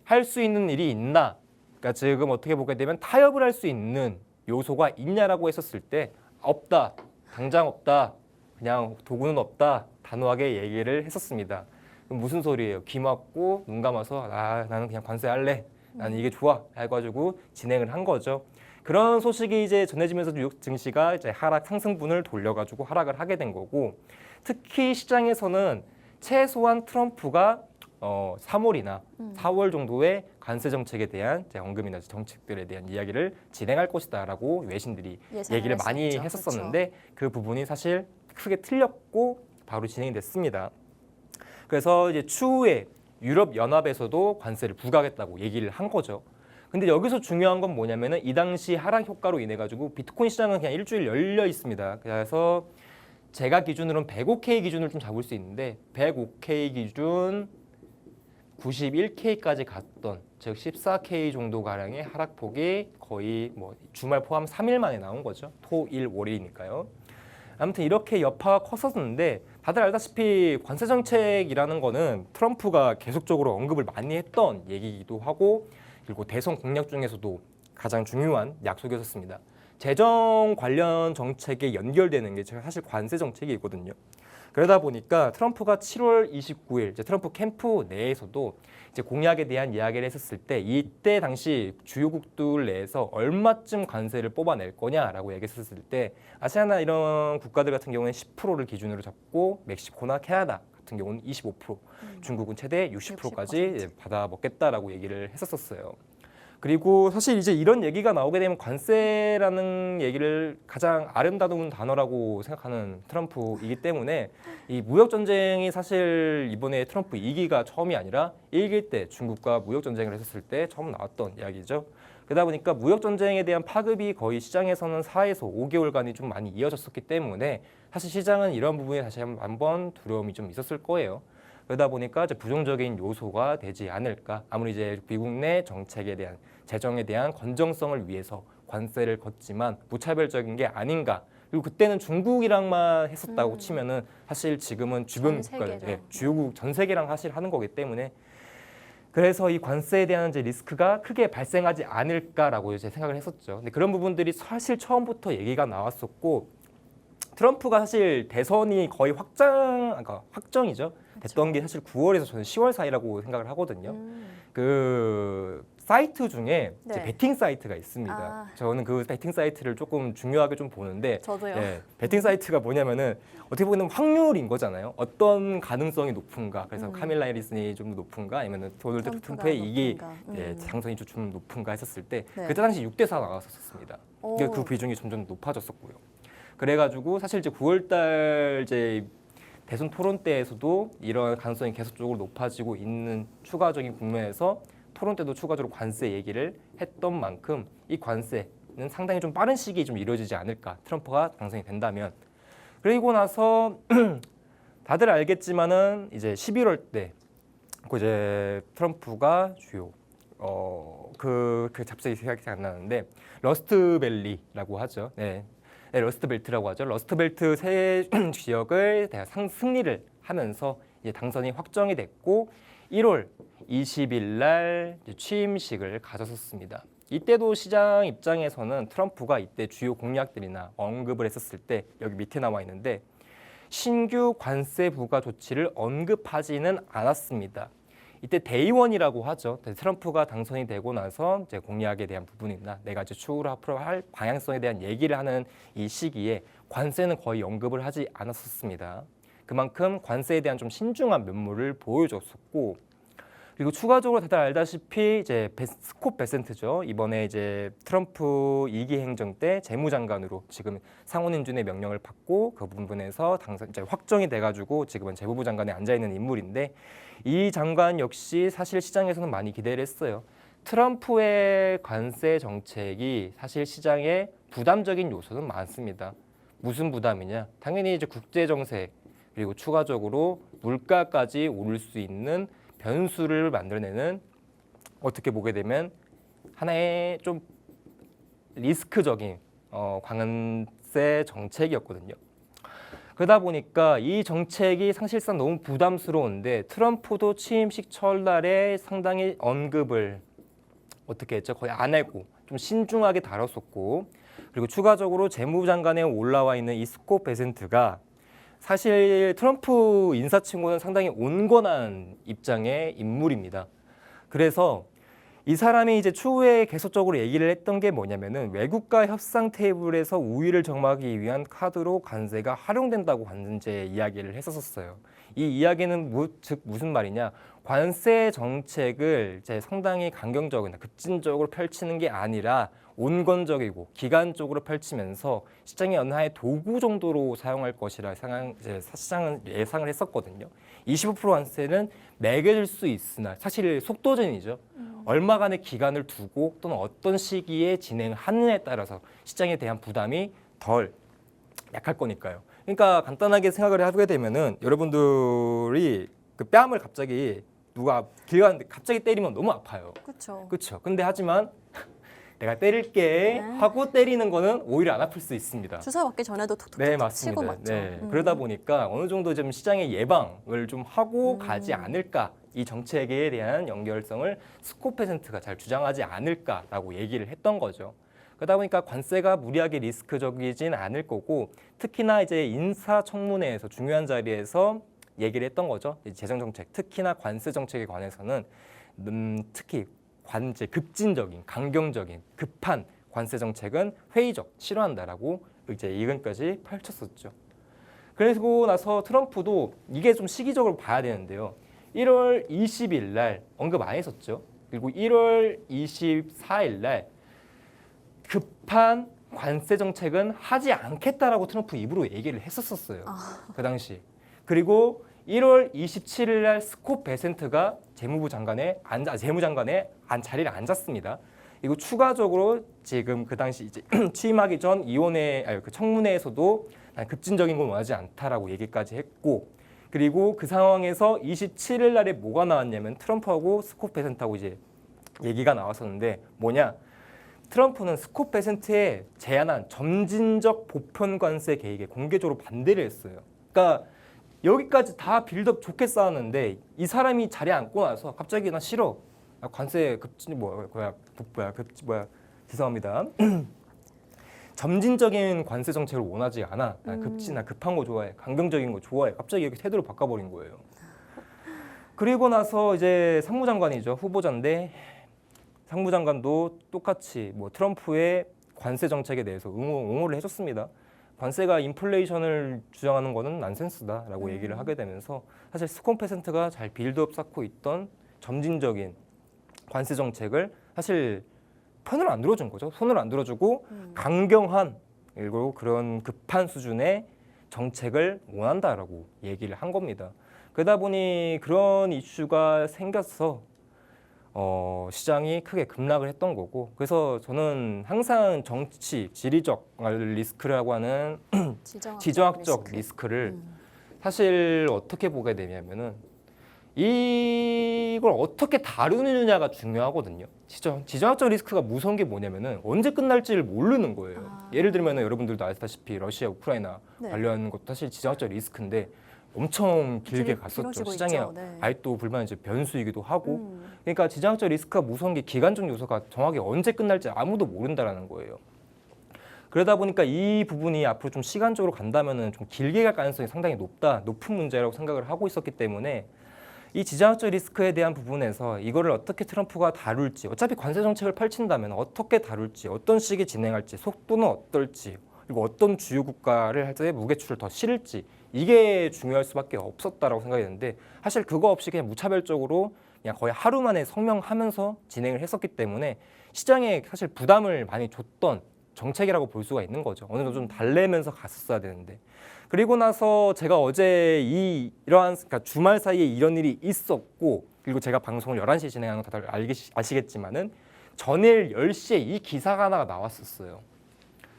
할 수 있는 일이 있나? 그러니까 지금 어떻게 보게 되면 타협을 할 수 있는 요소가 있냐라고 했었을 때 없다, 당장 없다, 그냥 도구는 없다, 단호하게 얘기를 했었습니다. 그럼 무슨 소리예요? 귀 막고 눈 감아서 나는 그냥 관세할래, 나는 이게 좋아 해가지고 진행을 한 거죠. 그런 소식이 이제 전해지면서 뉴욕 증시가 이제 하락 상승분을 돌려가지고 하락을 하게 된 거고, 특히 시장에서는 최소한 트럼프가 3월이나 4월 정도의 관세 정책에 대한 이제 언급이나 정책들에 대한 이야기를 진행할 것이다라고 외신들이 얘기를 많이 했었죠. 했었었는데 그 부분이 사실 크게 틀렸고 바로 진행이 됐습니다. 그래서 이제 추후에 유럽 연합에서도 관세를 부과하겠다고 얘기를 한 거죠. 근데 여기서 중요한 건 뭐냐면은 이 당시 하락 효과로 인해 가지고 비트코인 시장은 그냥 일주일 열려 있습니다. 그래서 제가 기준으로는 105K 기준을 좀 잡을 수 있는데 105K 기준 91K까지 갔던, 즉 14K 정도 가량의 하락폭이 거의 뭐 주말 포함 3일 만에 나온 거죠. 토, 일, 월이니까요. 아무튼 이렇게 여파가 컸었는데 다들 알다시피 관세 정책이라는 거는 트럼프가 계속적으로 언급을 많이 했던 얘기이기도 하고, 그리고 대선 공약 중에서도 가장 중요한 약속이었습니다. 재정 관련 정책에 연결되는 게 사실 관세 정책이거든요. 그러다 보니까 트럼프가 7월 29일 이제 트럼프 캠프 내에서도 이제 공약에 대한 이야기를 했었을 때 이때 당시 주요국들 내에서 얼마쯤 관세를 뽑아낼 거냐라고 얘기했었을 때 아시아나 이런 국가들 같은 경우는 10%를 기준으로 잡고 멕시코나 캐나다 같은 경우는 25%, 중국은 최대 60%까지 받아 먹겠다라고 얘기를 했었어요. 그리고 사실 이제 이런 얘기가 나오게 되면 관세라는 얘기를 가장 아름다운 단어라고 생각하는 트럼프이기 때문에 이 무역 전쟁이 사실 이번에 트럼프 2기가 처음이 아니라 1기 때 중국과 무역 전쟁을 했었을 때 처음 나왔던 이야기죠. 그러다 보니까 무역 전쟁에 대한 파급이 거의 시장에서는 4에서 5개월간이 좀 많이 이어졌었기 때문에 사실 시장은 이런 부분에 다시 한번 두려움이 좀 있었을 거예요. 그러다 보니까 이제 부정적인 요소가 되지 않을까. 아무리 이제 미국 내 정책에 대한 재정에 대한 건정성을 위해서 관세를 걷지만 무차별적인 게 아닌가. 그리고 그때는 중국이랑만 했었다고 치면은 사실 지금은 주변 국가, 주요국 전 세계랑 사실 하는 거기 때문에 그래서 이 관세에 대한 이제 리스크가 크게 발생하지 않을까라고 이제 생각을 했었죠. 근데 그런 부분들이 사실 처음부터 얘기가 나왔었고, 트럼프가 사실 대선이 거의 확정이죠. 됐던 게 사실 9월에서 저는 10월 사이라고 생각을 하거든요. 그 사이트 중에 이제 베팅 사이트가 있습니다. 저는 그 베팅 사이트를 조금 중요하게 좀 보는데, 저도요. 베팅 사이트가 뭐냐면은 어떻게 보면 확률인 거잖아요. 어떤 가능성이 높은가. 그래서 카밀라 해리슨이 좀 높은가, 아니면 도널드 트럼프의 이기 당선이 좀 높은가 했었을 때 그때 당시 6대4 나왔었습니다. 그 비중이 점점 높아졌었고요. 그래가지고 사실 이제 9월달 이제 대선 토론 때에서도 이런 가능성이 계속적으로 높아지고 있는 추가적인 국면에서 토론 때도 추가적으로 관세 얘기를 했던 만큼 이 관세는 상당히 좀 빠른 시기에 좀 이루어지지 않을까, 트럼프가 당선이 된다면. 그리고 나서 다들 알겠지만은 이제 11월 때 이제 트럼프가 주요 그 갑자기 생각이 안 나는데 러스트밸리라고 하죠. 러스트벨트라고 하죠. 러스트벨트 세 지역을 승리를 하면서 이제 당선이 확정이 됐고 1월 20일 날 취임식을 가졌었습니다. 이때도 시장 입장에서는 트럼프가 이때 주요 공약들이나 언급을 했었을 때 여기 밑에 나와 있는데 신규 관세 부과 조치를 언급하지는 않았습니다. 이때 데이원이라고 하죠. 트럼프가 당선이 되고 나서 이제 공약에 대한 부분이나 내가 이제 추후로 앞으로 할 방향성에 대한 얘기를 하는 이 시기에 관세는 거의 언급을 하지 않았었습니다. 그만큼 관세에 대한 좀 신중한 면모를 보여줬었고, 그리고 추가적으로 다들 알다시피 이제 스콧 베센트죠. 이번에 이제 트럼프 2기 행정 때 재무장관으로 지금 상원인준의 명령을 받고 그 부분에서 당선 이제 확정이 돼가지고 지금은 재무부 장관에 앉아 있는 인물인데, 이 장관 역시 사실 시장에서는 많이 기대를 했어요. 트럼프의 관세 정책이 사실 시장에 부담적인 요소는 많습니다. 무슨 부담이냐? 당연히 이제 국제 정세 그리고 추가적으로 물가까지 오를 수 있는 변수를 만들어내는, 어떻게 보게 되면 하나의 좀 리스크적인 관세 정책이었거든요. 그러다 보니까 이 정책이 사실상 너무 부담스러운데 트럼프도 취임식 첫날에 상당히 언급을 어떻게 했죠? 거의 안 하고 좀 신중하게 다뤘었고 그리고 추가적으로 재무부 장관에 올라와 있는 이 스콧 베센트가 사실 트럼프 인사치고는 상당히 온건한 입장의 인물입니다. 그래서 이 사람이 이제 추후에 계속적으로 얘기를 했던 게 뭐냐면은 외국과 협상 테이블에서 우위를 점하기 위한 카드로 관세가 활용된다고 관제 이야기를 했었어요. 이 이야기는 즉 무슨 말이냐? 관세 정책을 이제 상당히 강경적이나 급진적으로 펼치는 게 아니라 온건적이고 기간적으로 펼치면서 시장의 어느 하나의 도구 정도로 사용할 것이라 시장은 예상을 했었거든요. 25% 관세는 매겨질 수 있으나 사실 속도전이죠. 얼마간의 기간을 두고 또는 어떤 시기에 진행하느냐에 따라서 시장에 대한 부담이 덜 약할 거니까요. 그러니까 간단하게 생각을 하게 되면은 여러분들이 그 뺨을 갑자기 누가 길 가는데 갑자기 때리면 너무 아파요. 그렇죠. 그렇죠. 근데 하지만 내가 때릴게 하고 때리는 거는 오히려 안 아플 수 있습니다. 주사 맞기 전에도 톡톡톡 네, 치고 맞습니다. 맞죠. 네. 그러다 보니까 어느 정도 좀 시장의 예방을 좀 하고 가지 않을까, 이 정책에 대한 연결성을 스콧 베센트가 잘 주장하지 않을까라고 얘기를 했던 거죠. 그러다 보니까 관세가 무리하게 리스크적이진 않을 거고, 특히나 이제 인사청문회에서 중요한 자리에서 얘기를 했던 거죠. 재정 정책, 특히나 관세 정책에 관해서는 특히 급진적인, 강경적인, 급한 관세 정책은 회의적, 싫어한다라고 이제 의견까지 펼쳤었죠. 그리고 나서 트럼프도 이게 좀 시기적으로 봐야 되는데요. 1월 20일 날 언급 안 했었죠. 그리고 1월 24일 날 급한 관세 정책은 하지 않겠다라고 트럼프 입으로 얘기를 했었어요. 그 당시. 그리고 1월 27일 날 스콧 베센트가 재무장관의 자리를 앉았습니다. 그리고 추가적으로 지금 그 당시 이제 취임하기 전 그 청문회에서도 급진적인 건 원하지 않다라고 얘기까지 했고, 그리고 그 상황에서 27일 날에 뭐가 나왔냐면 트럼프하고 스콧 베센트하고 이제 얘기가 나왔었는데 뭐냐? 트럼프는 스콧 베센트에 제안한 점진적 보편 관세 계획에 공개적으로 반대를 했어요. 그러니까 여기까지 다 빌드업 좋게 쌓았는데 이 사람이 자리에 앉고 나서 갑자기 나 싫어. 나 관세 급진 죄송합니다. 점진적인 관세 정책을 원하지 않아. 나 급한 거 좋아해. 강경적인 거 좋아해. 갑자기 이렇게 태도를 바꿔버린 거예요. 그리고 나서 이제 상무장관이죠. 후보자인데 상무장관도 똑같이 트럼프의 관세 정책에 대해서 옹호를 해줬습니다. 관세가 인플레이션을 주장하는 거는 난센스다라고 얘기를 하게 되면서 사실 스콧 베센트가 잘 빌드업 쌓고 있던 점진적인 관세 정책을 사실 편을 안 들어준 거죠. 손을 안 들어주고 강경한 그리고 그런 급한 수준의 정책을 원한다라고 얘기를 한 겁니다. 그러다 보니 그런 이슈가 생겨서 시장이 크게 급락을 했던 거고, 그래서 저는 항상 정치, 지리적 리스크라고 하는 지정학적 리스크를 사실 어떻게 보게 되냐면은 이걸 어떻게 다루느냐가 중요하거든요. 지정학적 리스크가 무서운 게 뭐냐면은 언제 끝날지를 모르는 거예요. 예를 들면은 여러분들도 아시다시피 러시아, 우크라이나 관련 것도 사실 지정학적 리스크인데 엄청 길게 갔었죠. 시장에 아직도 불만이 이제 변수이기도 하고. 그러니까 지정학적 리스크가 무서운 게 기간적 요소가 정확히 언제 끝날지 아무도 모른다라는 거예요. 그러다 보니까 이 부분이 앞으로 좀 시간적으로 간다면은 좀 길게 갈 가능성이 상당히 높은 문제라고 생각을 하고 있었기 때문에 이 지정학적 리스크에 대한 부분에서 이거를 어떻게 트럼프가 다룰지, 어차피 관세 정책을 펼친다면 어떻게 다룰지, 어떤 시기에 진행할지, 속도는 어떨지, 그리고 어떤 주요 국가를 할 때 무게추를 더 실을지, 이게 중요할 수밖에 없었다라고 생각이 드는데 사실 그거 없이 그냥 무차별적으로 그냥 거의 하루 만에 성명하면서 진행을 했었기 때문에 시장에 사실 부담을 많이 줬던 정책이라고 볼 수가 있는 거죠. 어느 정도 좀 달래면서 갔었어야 되는데. 그리고 나서 제가 어제 그러니까 주말 사이에 이런 일이 있었고, 그리고 제가 방송을 11시에 진행하는 거 다들 아시겠지만은 전일 10시에 이 기사가 하나가 나왔었어요.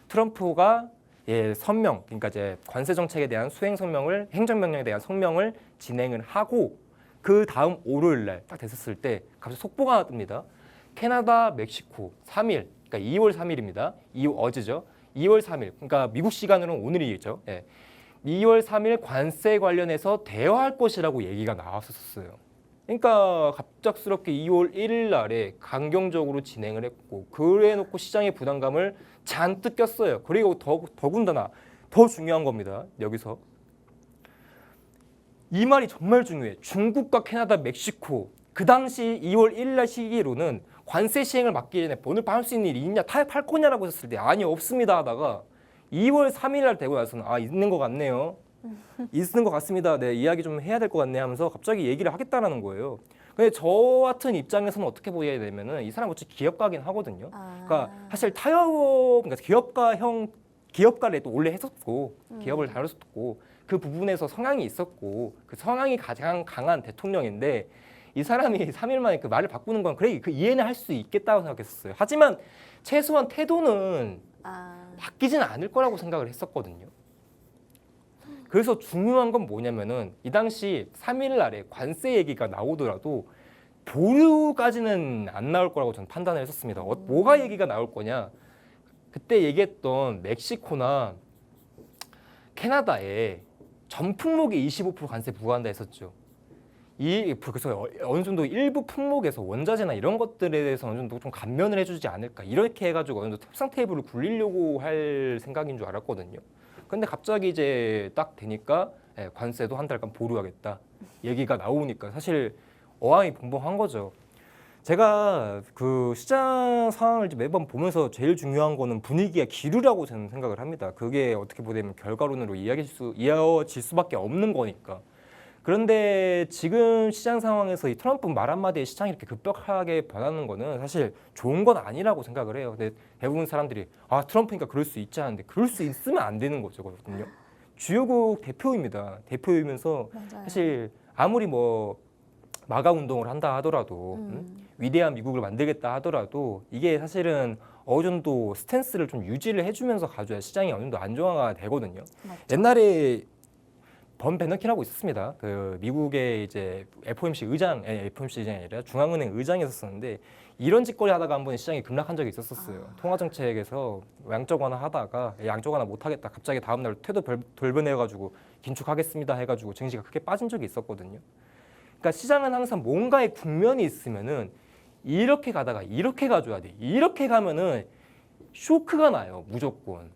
트럼프가 성명, 그러니까 이제 관세 정책에 대한 수행 성명을, 행정명령에 대한 성명을 진행을 하고 그 다음 월요일 날 딱 됐었을 때 갑자기 속보가 하나 뜹니다. 캐나다, 멕시코 3일, 그러니까 2월 3일입니다. 어제죠. 2월 3일, 그러니까 미국 시간으로는 오늘이죠. 2월 3일 관세 관련해서 대화할 것이라고 얘기가 나왔었어요. 그러니까 갑작스럽게 2월 1일 날에 강경적으로 진행을 했고 그래 놓고 시장의 부담감을 잔뜩 꼈어요. 그리고 더군다나 더 중요한 겁니다. 여기서 이 말이 정말 중요해. 중국과 캐나다, 멕시코 그 당시 2월 1일 날 시기로는 관세 시행을 막기 전에 오늘 밤 할 수 있는 일이 있냐 팔 거냐라고 했을 때 아니 없습니다 하다가 2월 3일 날 되고 나서는 아 있는 것 같네요. 있는 것 같습니다. 네, 이야기 좀 해야 될 것 같네 하면서 갑자기 얘기를 하겠다라는 거예요. 근데 저 같은 입장에서는 어떻게 보여야 되면은 이 사람 어차피 기업가긴 하거든요. 그러니까 사실 타협, 그러니까 기업가를 또 원래 했었고 기업을 다뤘었고 그 부분에서 성향이 있었고 그 성향이 가장 강한 대통령인데 이 사람이 3일 만에 그 말을 바꾸는 건 그래 그 이해는 할 수 있겠다고 생각했었어요. 하지만 최소한 태도는 바뀌지는 않을 거라고 생각을 했었거든요. 그래서 중요한 건 뭐냐면은 이 당시 3일 날에 관세 얘기가 나오더라도 보류까지는 안 나올 거라고 저는 판단을 했었습니다. 뭐가 얘기가 나올 거냐? 그때 얘기했던 멕시코나 캐나다에 전 품목에 25% 관세 부과한다 했었죠. 그래서 어느 정도 일부 품목에서 원자재나 이런 것들에 대해서 어느 정도 좀 감면을 해주지 않을까 이렇게 해가지고 어느 정도 협상 테이블을 굴리려고 할 생각인 줄 알았거든요. 근데 갑자기 이제 딱 되니까 관세도 한 달간 보류하겠다 얘기가 나오니까 사실 어안이 벙벙한 거죠. 제가 그 시장 상황을 매번 보면서 제일 중요한 거는 분위기의 기류라고 저는 생각을 합니다. 그게 어떻게 보면 결과론으로 이어질 수밖에 없는 거니까. 그런데 지금 시장 상황에서 이 트럼프 말 한마디에 시장이 이렇게 급격하게 변하는 거는 사실 좋은 건 아니라고 생각을 해요. 근데 대부분 사람들이 아 트럼프니까 그럴 수 있지 않은데 그럴 수 있으면 안 되는 거거든요. 주요국 대표입니다. 대표이면서 맞아요. 사실 아무리 뭐 마가 운동을 한다 하더라도 위대한 미국을 만들겠다 하더라도 이게 사실은 어느 정도 스탠스를 좀 유지를 해주면서 가져야 시장이 어느 정도 안정화가 되거든요. 맞죠. 옛날에 번 베너킨하고 있었습니다. 그 미국의 이제 FOMC 의장이 아니라 중앙은행 의장이 있었는데 이런 짓거리 하다가 한번 시장이 급락한 적이 있었어요. 통화 정책에서 양적 완화 하다가 양적 완화 못 하겠다. 갑자기 다음 날 태도 돌변해가지고 긴축하겠습니다 해가지고 증시가 크게 빠진 적이 있었거든요. 그러니까 시장은 항상 뭔가의 국면이 있으면은 이렇게 가다가 이렇게 가줘야 돼. 이렇게 가면은 쇼크가 나요, 무조건.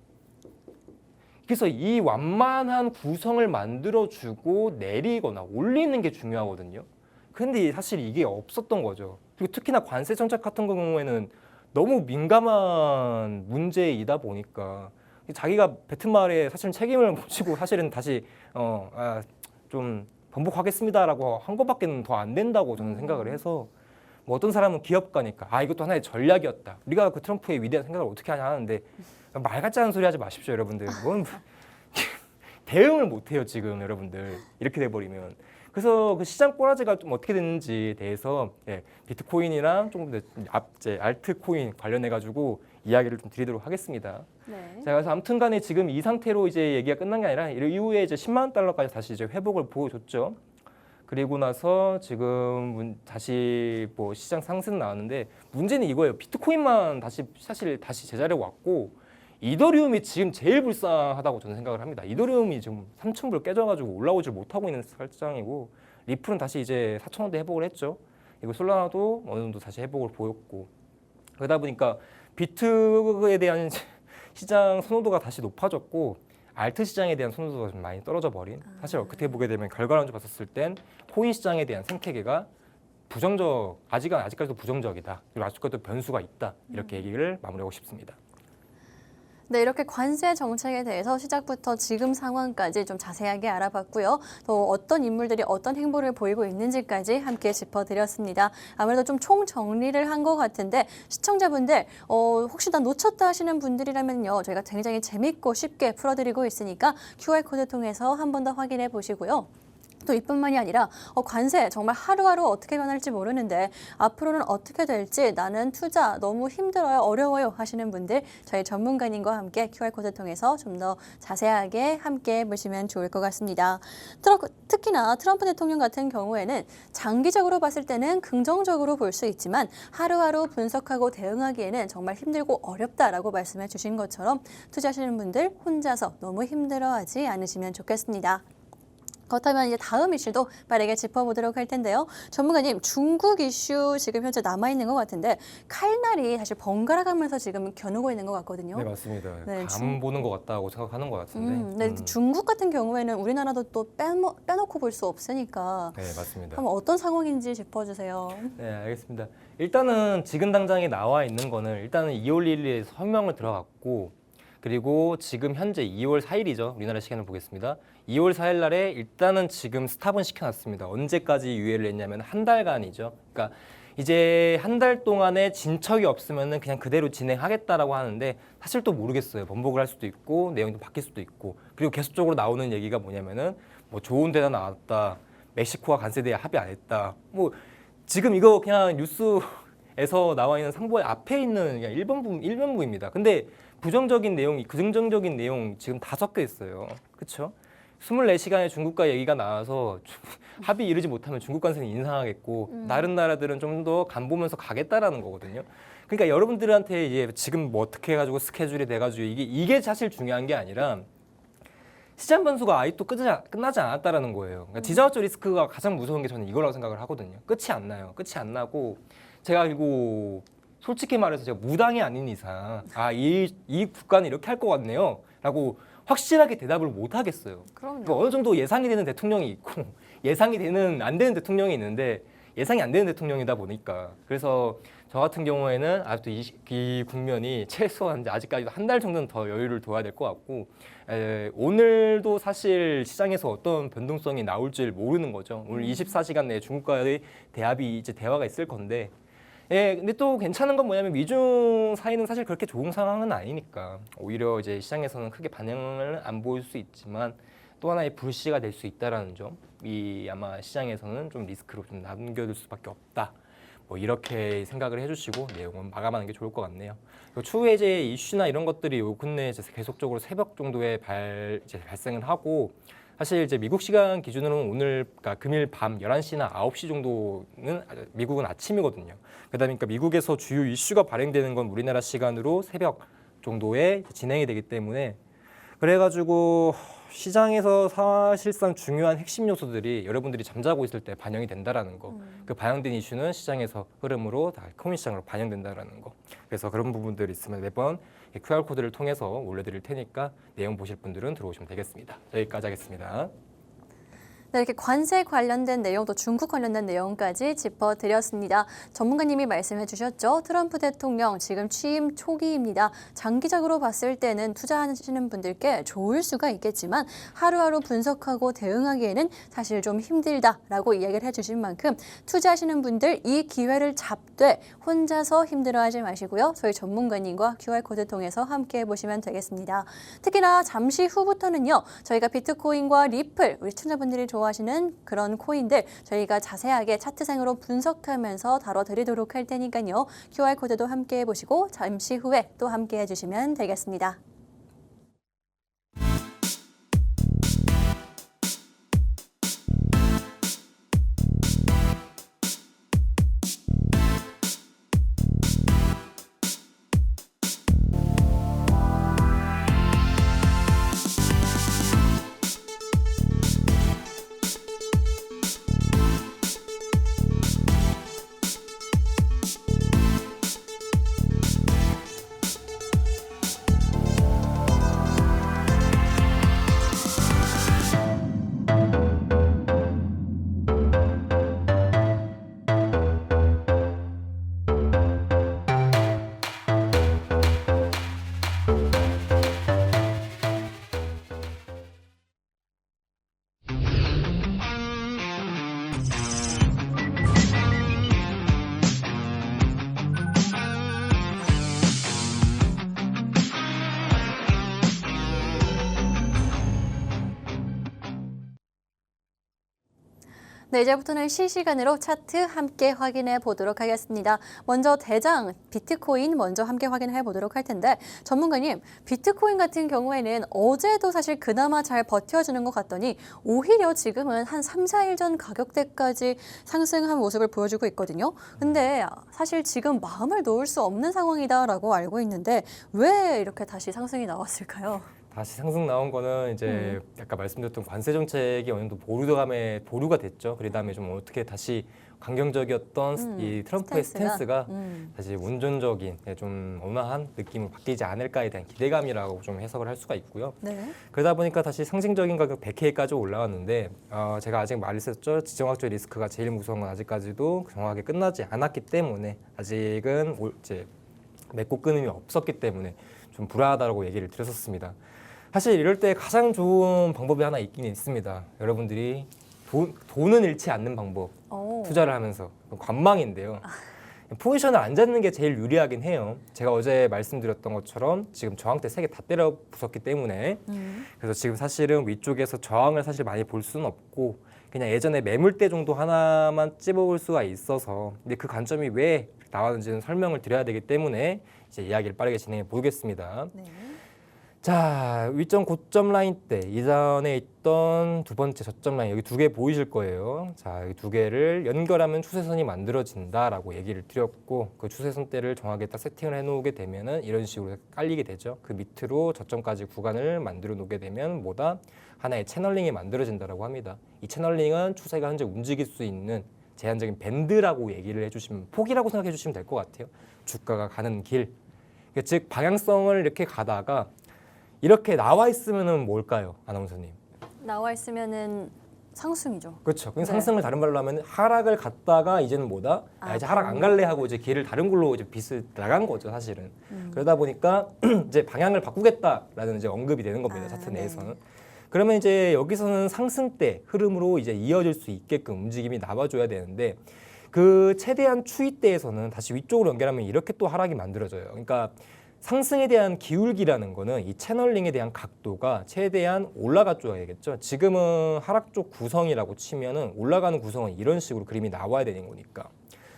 그래서 이 완만한 구성을 만들어주고 내리거나 올리는 게 중요하거든요. 근데 사실 이게 없었던 거죠. 그리고 특히나 관세 정책 같은 경우에는 너무 민감한 문제이다 보니까 자기가 뱉은 말에 사실은 책임을 못 지고 사실은 다시 좀 번복하겠습니다라고 한 것밖에는 더 안 된다고 저는 생각을 해서 뭐 어떤 사람은 기업가니까 이것도 하나의 전략이었다. 우리가 그 트럼프의 위대한 생각을 어떻게 하냐 하는데 말 같지 않은 소리 하지 마십시오, 여러분들. 뭔 대응을 못 해요, 지금 여러분들. 이렇게 돼 버리면. 그래서 그 시장 꼬라지가 좀 어떻게 됐는지에 대해서 비트코인이랑 조금 더 알트코인 관련해 가지고 이야기를 좀 드리도록 하겠습니다. 네. 자, 그래서 아무튼간에 지금 이 상태로 이제 얘기가 끝난 게 아니라 이후에 이제 10만 원 달러까지 다시 이제 회복을 보여줬죠. 그리고 나서 지금 다시 뭐 시장 상승 나왔는데 문제는 이거예요. 비트코인만 사실 다시 제자리에 왔고 이더리움이 지금 제일 불쌍하다고 저는 생각을 합니다. 이더리움이 지금 3,000불 깨져가지고 올라오질 못하고 있는 설정이고 리플은 다시 이제 4,000원대 회복을 했죠. 이거 솔라나도 어느 정도 다시 회복을 보였고 그러다 보니까 비트에 대한 시장 선호도가 다시 높아졌고 알트 시장에 대한 선호도가 좀 많이 떨어져 버린 사실 어떻게 보게 되면 결과론적으로 봤었을 땐 코인 시장에 대한 생태계가 아직까지도 부정적이다. 그리고 아직까지도 변수가 있다. 이렇게 얘기를 마무리하고 싶습니다. 네, 이렇게 관세 정책에 대해서 시작부터 지금 상황까지 좀 자세하게 알아봤고요. 또 어떤 인물들이 어떤 행보를 보이고 있는지까지 함께 짚어드렸습니다. 아무래도 좀 총정리를 한 것 같은데 시청자분들 혹시 나 놓쳤다 하시는 분들이라면요. 저희가 굉장히 재밌고 쉽게 풀어드리고 있으니까 QR코드 통해서 한 번 더 확인해 보시고요. 또 이뿐만이 아니라 관세 정말 하루하루 어떻게 변할지 모르는데 앞으로는 어떻게 될지 나는 투자 너무 힘들어요, 어려워요 하시는 분들 저희 전문가님과 함께 QR코드 통해서 좀 더 자세하게 함께 보시면 좋을 것 같습니다. 특히나 트럼프 대통령 같은 경우에는 장기적으로 봤을 때는 긍정적으로 볼 수 있지만 하루하루 분석하고 대응하기에는 정말 힘들고 어렵다라고 말씀해 주신 것처럼 투자하시는 분들 혼자서 너무 힘들어하지 않으시면 좋겠습니다. 그렇다면 이제 다음 이슈도 빠르게 짚어보도록 할 텐데요. 전문가님, 중국 이슈 지금 현재 남아있는 것 같은데 칼날이 사실 번갈아 가면서 지금 겨누고 있는 것 같거든요. 네, 맞습니다. 네, 감 보는 것 같다고 생각하는 것 같은데. 네, 중국 같은 경우에는 우리나라도 또 빼놓고 볼 수 없으니까 네, 맞습니다. 한번 어떤 상황인지 짚어주세요. 네, 알겠습니다. 일단은 지금 당장에 나와 있는 거는 일단은 2월 1일에 서명을 들어갔고 그리고 지금 현재 2월 4일이죠. 우리나라 시간을 보겠습니다. 2월 4일 날에 일단은 지금 스탑은 시켜놨습니다. 언제까지 유예를 했냐면 한 달간이죠. 그러니까 이제 한 달 동안에 진척이 없으면은 그냥 그대로 진행하겠다라고 하는데 사실 또 모르겠어요. 번복을 할 수도 있고 내용도 바뀔 수도 있고 그리고 계속적으로 나오는 얘기가 뭐냐면은 뭐 좋은 데다 나왔다. 멕시코와 관세대에 합의 안 했다. 뭐 지금 이거 그냥 뉴스에서 나와 있는 상보의 앞에 있는 그냥 일반부입니다. 근데 부정적인 내용이 긍정적인 내용 지금 다 섞여 있어요. 그렇죠? 24시간의 중국과 얘기가 나와서 합의 이루지 못하면 중국 관세는 인상하겠고 다른 나라들은 좀 더 간 보면서 가겠다라는 거거든요. 그러니까 여러분들한테 이제 지금 뭐 어떻게 해가지고 스케줄이 돼가지고 이게 사실 중요한 게 아니라 시장 변수가 아직도 끝나지 않았다라는 거예요. 그러니까 지정학적 리스크가 가장 무서운 게 저는 이거라고 생각을 하거든요. 끝이 안 나요. 끝이 안 나고 제가 그리고 솔직히 말해서 제가 무당이 아닌 이상 이 국가는 이렇게 할 것 같네요 라고 확실하게 대답을 못 하겠어요. 그러니까 어느 정도 예상이 되는 대통령이 있고 예상이 안 되는 대통령이 있는데 예상이 안 되는 대통령이다 보니까 그래서 저 같은 경우에는 아직도 이 국면이 최소한 아직까지도 한 달 정도는 더 여유를 둬야 될 것 같고 오늘도 사실 시장에서 어떤 변동성이 나올지 모르는 거죠. 오늘 24시간 내에 중국과의 대화가 있을 건데 근데 또 괜찮은 건 뭐냐면 미중 사이는 사실 그렇게 좋은 상황은 아니니까 오히려 이제 시장에서는 크게 반응을 안 보일 수 있지만 또 하나의 불씨가 될 수 있다라는 점이 아마 시장에서는 좀 리스크로 좀 남겨둘 수밖에 없다. 뭐 이렇게 생각을 해주시고 내용은 마감하는 게 좋을 것 같네요. 추후 이제 이슈나 이런 것들이 요 근래 이제 계속적으로 새벽 정도에 발생을 하고 사실 이제 미국 시간 기준으로는 오늘 그러니까 금일 밤 11시나 9시 정도는 미국은 아침이거든요. 그러다 보니까 미국에서 주요 이슈가 발행되는 건 우리나라 시간으로 새벽 정도에 진행이 되기 때문에 그래가지고 시장에서 사실상 중요한 핵심 요소들이 여러분들이 잠자고 있을 때 반영이 된다라는 거. 그 반영된 이슈는 시장에서 흐름으로 다 코인 시장으로 반영된다라는 거. 그래서 그런 부분들이 있으면 매번 QR 코드를 통해서 올려드릴 테니까 내용 보실 분들은 들어오시면 되겠습니다. 여기까지 하겠습니다. 네, 이렇게 관세 관련된 내용, 또 중국 관련된 내용까지 짚어드렸습니다. 전문가님이 말씀해 주셨죠. 트럼프 대통령 지금 취임 초기입니다. 장기적으로 봤을 때는 투자하시는 분들께 좋을 수가 있겠지만 하루하루 분석하고 대응하기에는 사실 좀 힘들다라고 이야기를 해주신 만큼 투자하시는 분들 이 기회를 잡되 혼자서 힘들어하지 마시고요. 저희 전문가님과 QR코드 통해서 함께 해보시면 되겠습니다. 특히나 잠시 후부터는요. 저희가 비트코인과 리플, 우리 투자분들이 좋아하시는 그런 코인들 저희가 자세하게 차트상으로 분석하면서 다뤄드리도록 할 테니까요. QR코드도 함께 해보시고 잠시 후에 또 함께 해주시면 되겠습니다. 네, 이제부터는 실시간으로 차트 함께 확인해 보도록 하겠습니다. 먼저 대장 비트코인 먼저 함께 확인해 보도록 할 텐데 전문가님, 비트코인 같은 경우에는 어제도 사실 그나마 잘 버텨주는 것 같더니 오히려 지금은 한 3, 4일 전 가격대까지 상승한 모습을 보여주고 있거든요. 근데 사실 지금 마음을 놓을 수 없는 상황이다라고 알고 있는데 왜 이렇게 다시 상승이 나왔을까요? 다시 상승 나온 거는 이제 아까 말씀드렸던 관세 정책이 어느 정도 보류가 됐죠. 그다음에 좀 어떻게 다시 강경적이었던 이 트럼프의 스탠스가 다시 온전적인 좀 온화한 느낌으로 바뀌지 않을까에 대한 기대감이라고 좀 해석을 할 수가 있고요. 네. 그러다 보니까 다시 상징적인 가격 100K까지 올라왔는데 제가 아직 말했었죠. 지정학적 리스크가 제일 무서운 건 아직까지도 정확하게 끝나지 않았기 때문에 아직은 이제 맺고 끊음이 없었기 때문에 좀 불안하다고 얘기를 드렸었습니다. 사실 이럴 때 가장 좋은 방법이 하나 있긴 있습니다. 여러분들이 돈은 잃지 않는 방법, 투자를 하면서 관망인데요. 포지션을 안 잡는 게 제일 유리하긴 해요. 제가 어제 말씀드렸던 것처럼 지금 저항대 3개 다 때려 부쉈기 때문에 그래서 지금 사실은 위쪽에서 저항을 사실 많이 볼 수는 없고 그냥 예전에 매물대 정도 하나만 찝어볼 수가 있어서 근데 그 관점이 왜 나왔는지는 설명을 드려야 되기 때문에 이제 이야기를 빠르게 진행해 보겠습니다. 네. 자, 위점 고점 라인 때 이전에 있던 두 번째 저점 라인 여기 두 개 보이실 거예요. 자, 이 두 개를 연결하면 추세선이 만들어진다라고 얘기를 드렸고 그 추세선 대를 정확하게 딱 세팅을 해놓게 되면은 이런 식으로 깔리게 되죠. 그 밑으로 저점까지 구간을 만들어 놓게 되면 뭐다 하나의 채널링이 만들어진다라고 합니다. 이 채널링은 추세가 현재 움직일 수 있는 제한적인 밴드라고 얘기를 해주시면 폭이라고 생각해 주시면 될 것 같아요. 주가가 가는 길, 즉 방향성을 이렇게 가다가 이렇게 나와 있으면은 뭘까요, 아나운서님? 나와 있으면은 상승이죠. 그렇죠. 네. 상승을 다른 말로 하면 하락을 갔다가 이제는 뭐다? 이제 하락 안 갈래 하고 이제 길을 다른 걸로 이제 빗을 나간 거죠, 사실은. 그러다 보니까 이제 방향을 바꾸겠다라는 이제 언급이 되는 겁니다, 차트 내에서는. 그러면 이제 여기서는 상승대 흐름으로 이제 이어질 수 있게끔 움직임이 나와줘야 되는데 그 최대한 추이대에서는 다시 위쪽으로 연결하면 이렇게 또 하락이 만들어져요. 그러니까 상승에 대한 기울기라는 거는 이 채널링에 대한 각도가 최대한 올라가 줘야겠죠. 지금은 하락 쪽 구성이라고 치면은 올라가는 구성은 이런 식으로 그림이 나와야 되는 거니까.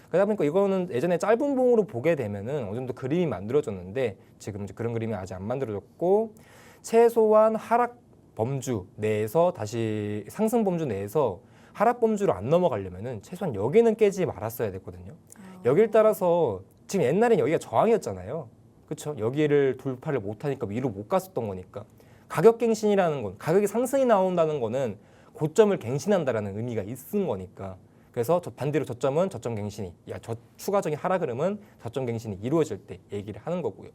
그러다 보니까 이거는 예전에 짧은 봉으로 보게 되면은 어느 정도 그림이 만들어졌는데 지금 이제 그런 그림이 아직 안 만들어졌고 최소한 하락 범주 내에서 다시 상승 범주 내에서 하락 범주로 안 넘어가려면은 최소한 여기는 깨지 말았어야 됐거든요. 여길 따라서 지금 옛날엔 여기가 저항이었잖아요. 그렇죠? 여기를 돌파를 못하니까 위로 못 갔었던 거니까 가격 갱신이라는 건 가격이 상승이 나온다는 거는 고점을 갱신한다라는 의미가 있는 거니까 그래서 반대로 저점은 저점 갱신이 저 추가적인 하락 흐름은 저점 갱신이 이루어질 때 얘기를 하는 거고요.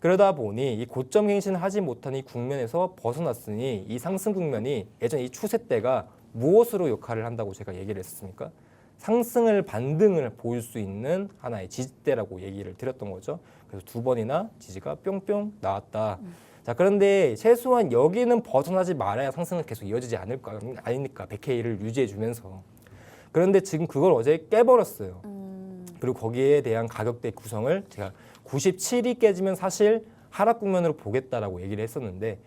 그러다 보니 이 고점 갱신을 하지 못한 이 국면에서 벗어났으니 이 상승 국면이 예전 이 추세 때가 무엇으로 역할을 한다고 제가 얘기를 했습니까? 상승을 반등을 보일 수 있는 하나의 지지대라고 얘기를 드렸던 거죠. 그래서 두 번이나 지지가 뿅뿅 나왔다. 자, 그런데 최소한 여기는 벗어나지 말아야 상승은 계속 이어지지 않을까 아니니까 100K를 유지해 주면서 그런데 지금 그걸 어제 깨버렸어요. 그리고 거기에 대한 가격대 구성을 제가 97이 깨지면 사실 하락 국면으로 보겠다라고 얘기를 했었는데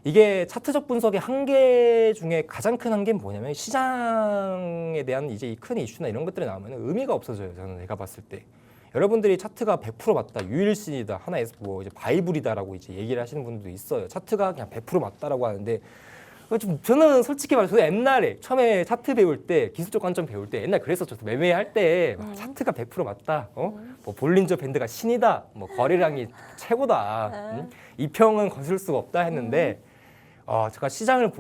이게 차트적 분석의 한계 중에 가장 큰 한계는 뭐냐면 시장에 대한 이제 이 큰 이슈나 이런 것들이 나오면 의미가 없어져요. 저는 내가 봤을 때. 여러분들이 차트가 100% 맞다, 유일신이다, 하나의 뭐 이제 바이블이다라고 이제 얘기를 하시는 분들도 있어요. 차트가 그냥 100% 맞다라고 하는데 좀 저는 솔직히 말해서 옛날에 처음에 차트 배울 때 기술적 관점 배울 때 옛날 그랬었죠. 매매할 때 차트가 100% 맞다. 뭐 볼린저 밴드가 신이다. 뭐 거래량이 최고다. 이 평은 거슬 수가 없다 했는데 제가 시장을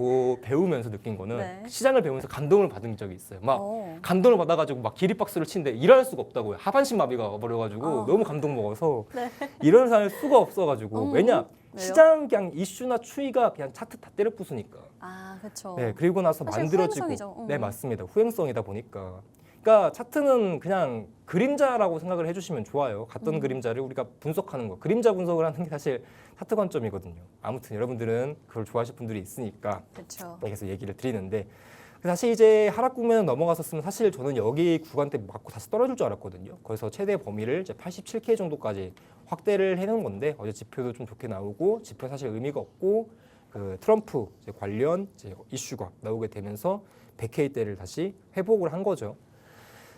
배우면서 느낀 거는 시장을 배우면서 감동을 받은 적이 있어요. 막 감동을 받아가지고 막 기립박수를 치는데 일할 수가 없다고요. 하반신 마비가 와버려가지고 너무 감동 먹어서 일어날 수가 없어가지고 왜냐? 왜요? 시장 그냥 이슈나 추이가 그냥 차트 다 때려 부수니까. 그렇죠. 네, 그리고 나서 사실 만들어지고. 후행성이죠. 네, 맞습니다. 후행성이다 보니까. 그러니까 차트는 그냥 그림자라고 생각을 해주시면 좋아요. 갔던 그림자를 우리가 분석하는 거. 그림자 분석을 하는 게 사실 차트 관점이거든요. 아무튼 여러분들은 그걸 좋아하실 분들이 있으니까 그렇죠. 계속 얘기를 드리는데 사실 이제 하락 국면을 넘어갔었으면 사실 저는 여기 구간대 맞고 다시 떨어질 줄 알았거든요. 거기서 최대 범위를 이제 87K 정도까지 확대를 해놓은 건데 어제 지표도 좀 좋게 나오고 지표 사실 의미가 없고 그 트럼프 이제 관련 이제 이슈가 나오게 되면서 100K대를 다시 회복을 한 거죠.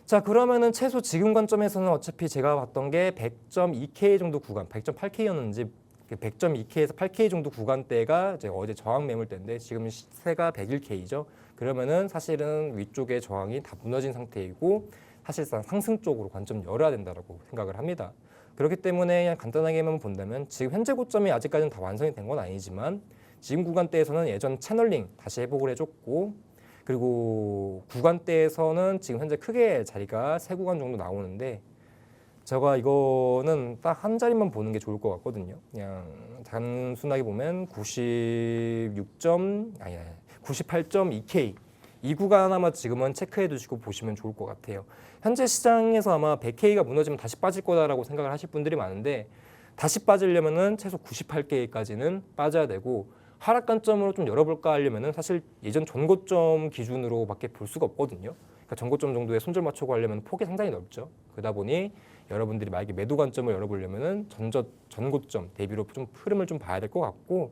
자, 그러면은 최소 지금 관점에서는 어차피 제가 봤던 게 100.2K 정도 구간, 100.8K였는지 100.2K에서 8K 정도 구간대가 이제 어제 저항 매물대인데 지금 시세가 101K죠. 그러면은 사실은 위쪽에 저항이 다 무너진 상태이고 사실상 상승 쪽으로 관점 열어야 된다라고 생각을 합니다. 그렇기 때문에 그냥 간단하게만 본다면 지금 현재 고점이 아직까지는 다 완성이 된 건 아니지만 지금 구간대에서는 예전 채널링 다시 회복을 해줬고, 그리고 구간대에서는 지금 현재 크게 자리가 3구간 정도 나오는데, 제가 이거는 딱 한 자리만 보는 게 좋을 것 같거든요. 그냥 단순하게 보면 98.2K 이 구간 아마 지금은 체크해 두시고 보시면 좋을 것 같아요. 현재 시장에서 아마 100K가 무너지면 다시 빠질 거다라고 생각을 하실 분들이 많은데, 다시 빠지려면은 최소 98K까지는 빠져야 되고, 하락 관점으로 좀 열어볼까 하려면은 사실 예전 전고점 기준으로밖에 볼 수가 없거든요. 그러니까 전고점 정도에 손절 맞추고 하려면 폭이 상당히 넓죠. 그러다 보니 여러분들이 만약에 매도 관점을 열어보려면은 전고점 대비로 좀 흐름을 좀 봐야 될 것 같고,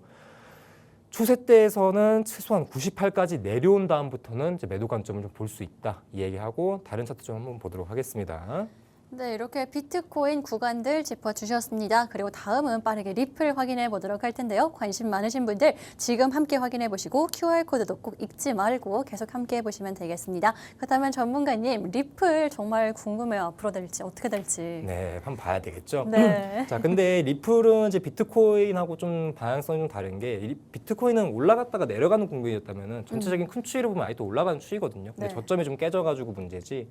추세대에서는 최소한 98까지 내려온 다음부터는 이제 매도 관점을 좀 볼 수 있다 이 얘기하고, 다른 차트 좀 한번 보도록 하겠습니다. 네, 이렇게 비트코인 구간들 짚어주셨습니다. 그리고 다음은 빠르게 리플 확인해 보도록 할 텐데요. 관심 많으신 분들 지금 함께 확인해 보시고 QR코드도 꼭 읽지 말고 계속 함께 해보시면 되겠습니다. 그렇다면 전문가님, 리플 정말 궁금해요. 앞으로 될지 어떻게 될지. 네, 한번 봐야 되겠죠. 네. 자, 근데 리플은 이제 비트코인하고 좀 방향성이 좀 다른 게, 비트코인은 올라갔다가 내려가는 국면이었다면 전체적인 큰 추이를 보면 아직도 올라가는 추이거든요. 근데 네. 저점이 좀 깨져가지고 문제지.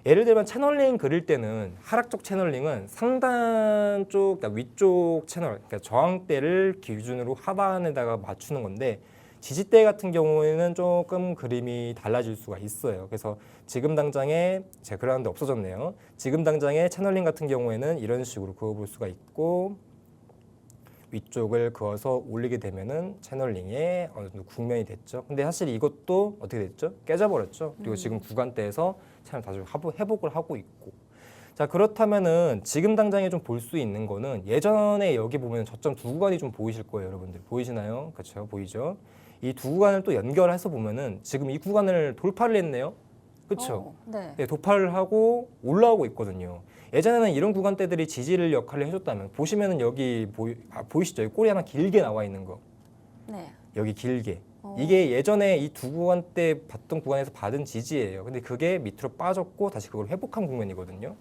예를 들면 채널링 그릴 때는 하락적 채널링은 상단 쪽, 그러니까 위쪽 채널, 그러니까 저항대를 기준으로 하단에다가 맞추는 건데, 지지대 같은 경우에는 조금 그림이 달라질 수가 있어요. 그래서 지금 당장에 제가 그러는데 없어졌네요. 지금 당장에 채널링 같은 경우에는 이런 식으로 그어볼 수가 있고, 위쪽을 그어서 올리게 되면은 채널링에 어느 정도 국면이 됐죠. 근데 사실 이것도 어떻게 됐죠? 깨져버렸죠. 그리고 지금 구간대에서 채널 다시 회복을 하고 있고. 자, 그렇다면은 지금 당장에 좀 볼 수 있는 거는, 예전에 여기 보면 저점 2구간이 좀 보이실 거예요, 여러분들. 보이시나요? 그렇죠, 보이죠? 이 2구간을 또 연결해서 보면은 지금 이 구간을 돌파를 했네요. 그렇죠? 네. 네, 돌파를 하고 올라오고 있거든요. 예전에는 이런 구간대들이 지지를 역할을 해줬다면, 보시면은 여기 보이시죠? 여기 꼬리 하나 길게 나와 있는 거. 네. 여기 길게. 이게 예전에 이 2구간대 봤던 구간에서 받은 지지예요. 근데 그게 밑으로 빠졌고 다시 그걸 회복한 국면이거든요.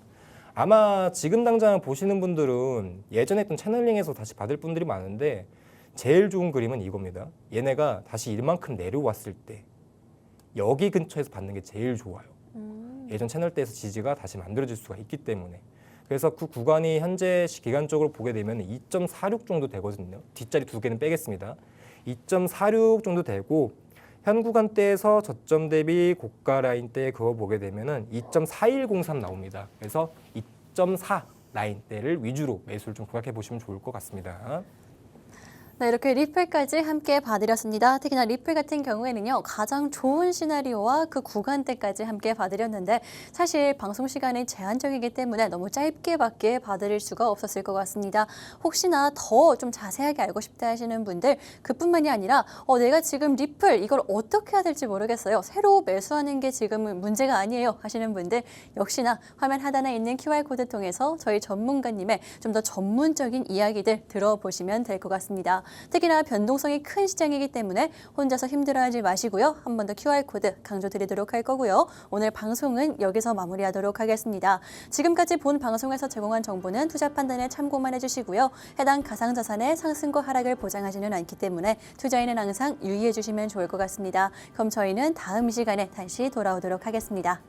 아마 지금 당장 보시는 분들은 예전에 했던 채널링에서 다시 받을 분들이 많은데, 제일 좋은 그림은 이겁니다. 얘네가 다시 이만큼 내려왔을 때 여기 근처에서 받는 게 제일 좋아요. 예전 채널대에서 지지가 다시 만들어질 수가 있기 때문에. 그래서 그 구간이 현재 기간적으로 보게 되면 2.46 정도 되거든요. 뒷자리 2개는 빼겠습니다. 2.46 정도 되고, 현 구간대에서 저점 대비 고가 라인대 그어보게 되면은 2.4103 나옵니다. 그래서 2.4 라인대를 위주로 매수를 좀 부각해 보시면 좋을 것 같습니다. 네, 이렇게 리플까지 함께 봐드렸습니다. 특히나 리플 같은 경우에는요, 가장 좋은 시나리오와 그 구간대까지 함께 봐드렸는데, 사실 방송 시간이 제한적이기 때문에 너무 짧게밖에 봐드릴 수가 없었을 것 같습니다. 혹시나 더 좀 자세하게 알고 싶다 하시는 분들, 그뿐만이 아니라 내가 지금 리플 이걸 어떻게 해야 될지 모르겠어요. 새로 매수하는 게 지금은 문제가 아니에요 하시는 분들, 역시나 화면 하단에 있는 QR코드 통해서 저희 전문가님의 좀 더 전문적인 이야기들 들어보시면 될 것 같습니다. 특히나 변동성이 큰 시장이기 때문에 혼자서 힘들어하지 마시고요. 한 번 더 QR코드 강조드리도록 할 거고요. 오늘 방송은 여기서 마무리하도록 하겠습니다. 지금까지 본 방송에서 제공한 정보는 투자 판단에 참고만 해주시고요. 해당 가상자산의 상승과 하락을 보장하지는 않기 때문에 투자에는 항상 유의해 주시면 좋을 것 같습니다. 그럼 저희는 다음 시간에 다시 돌아오도록 하겠습니다.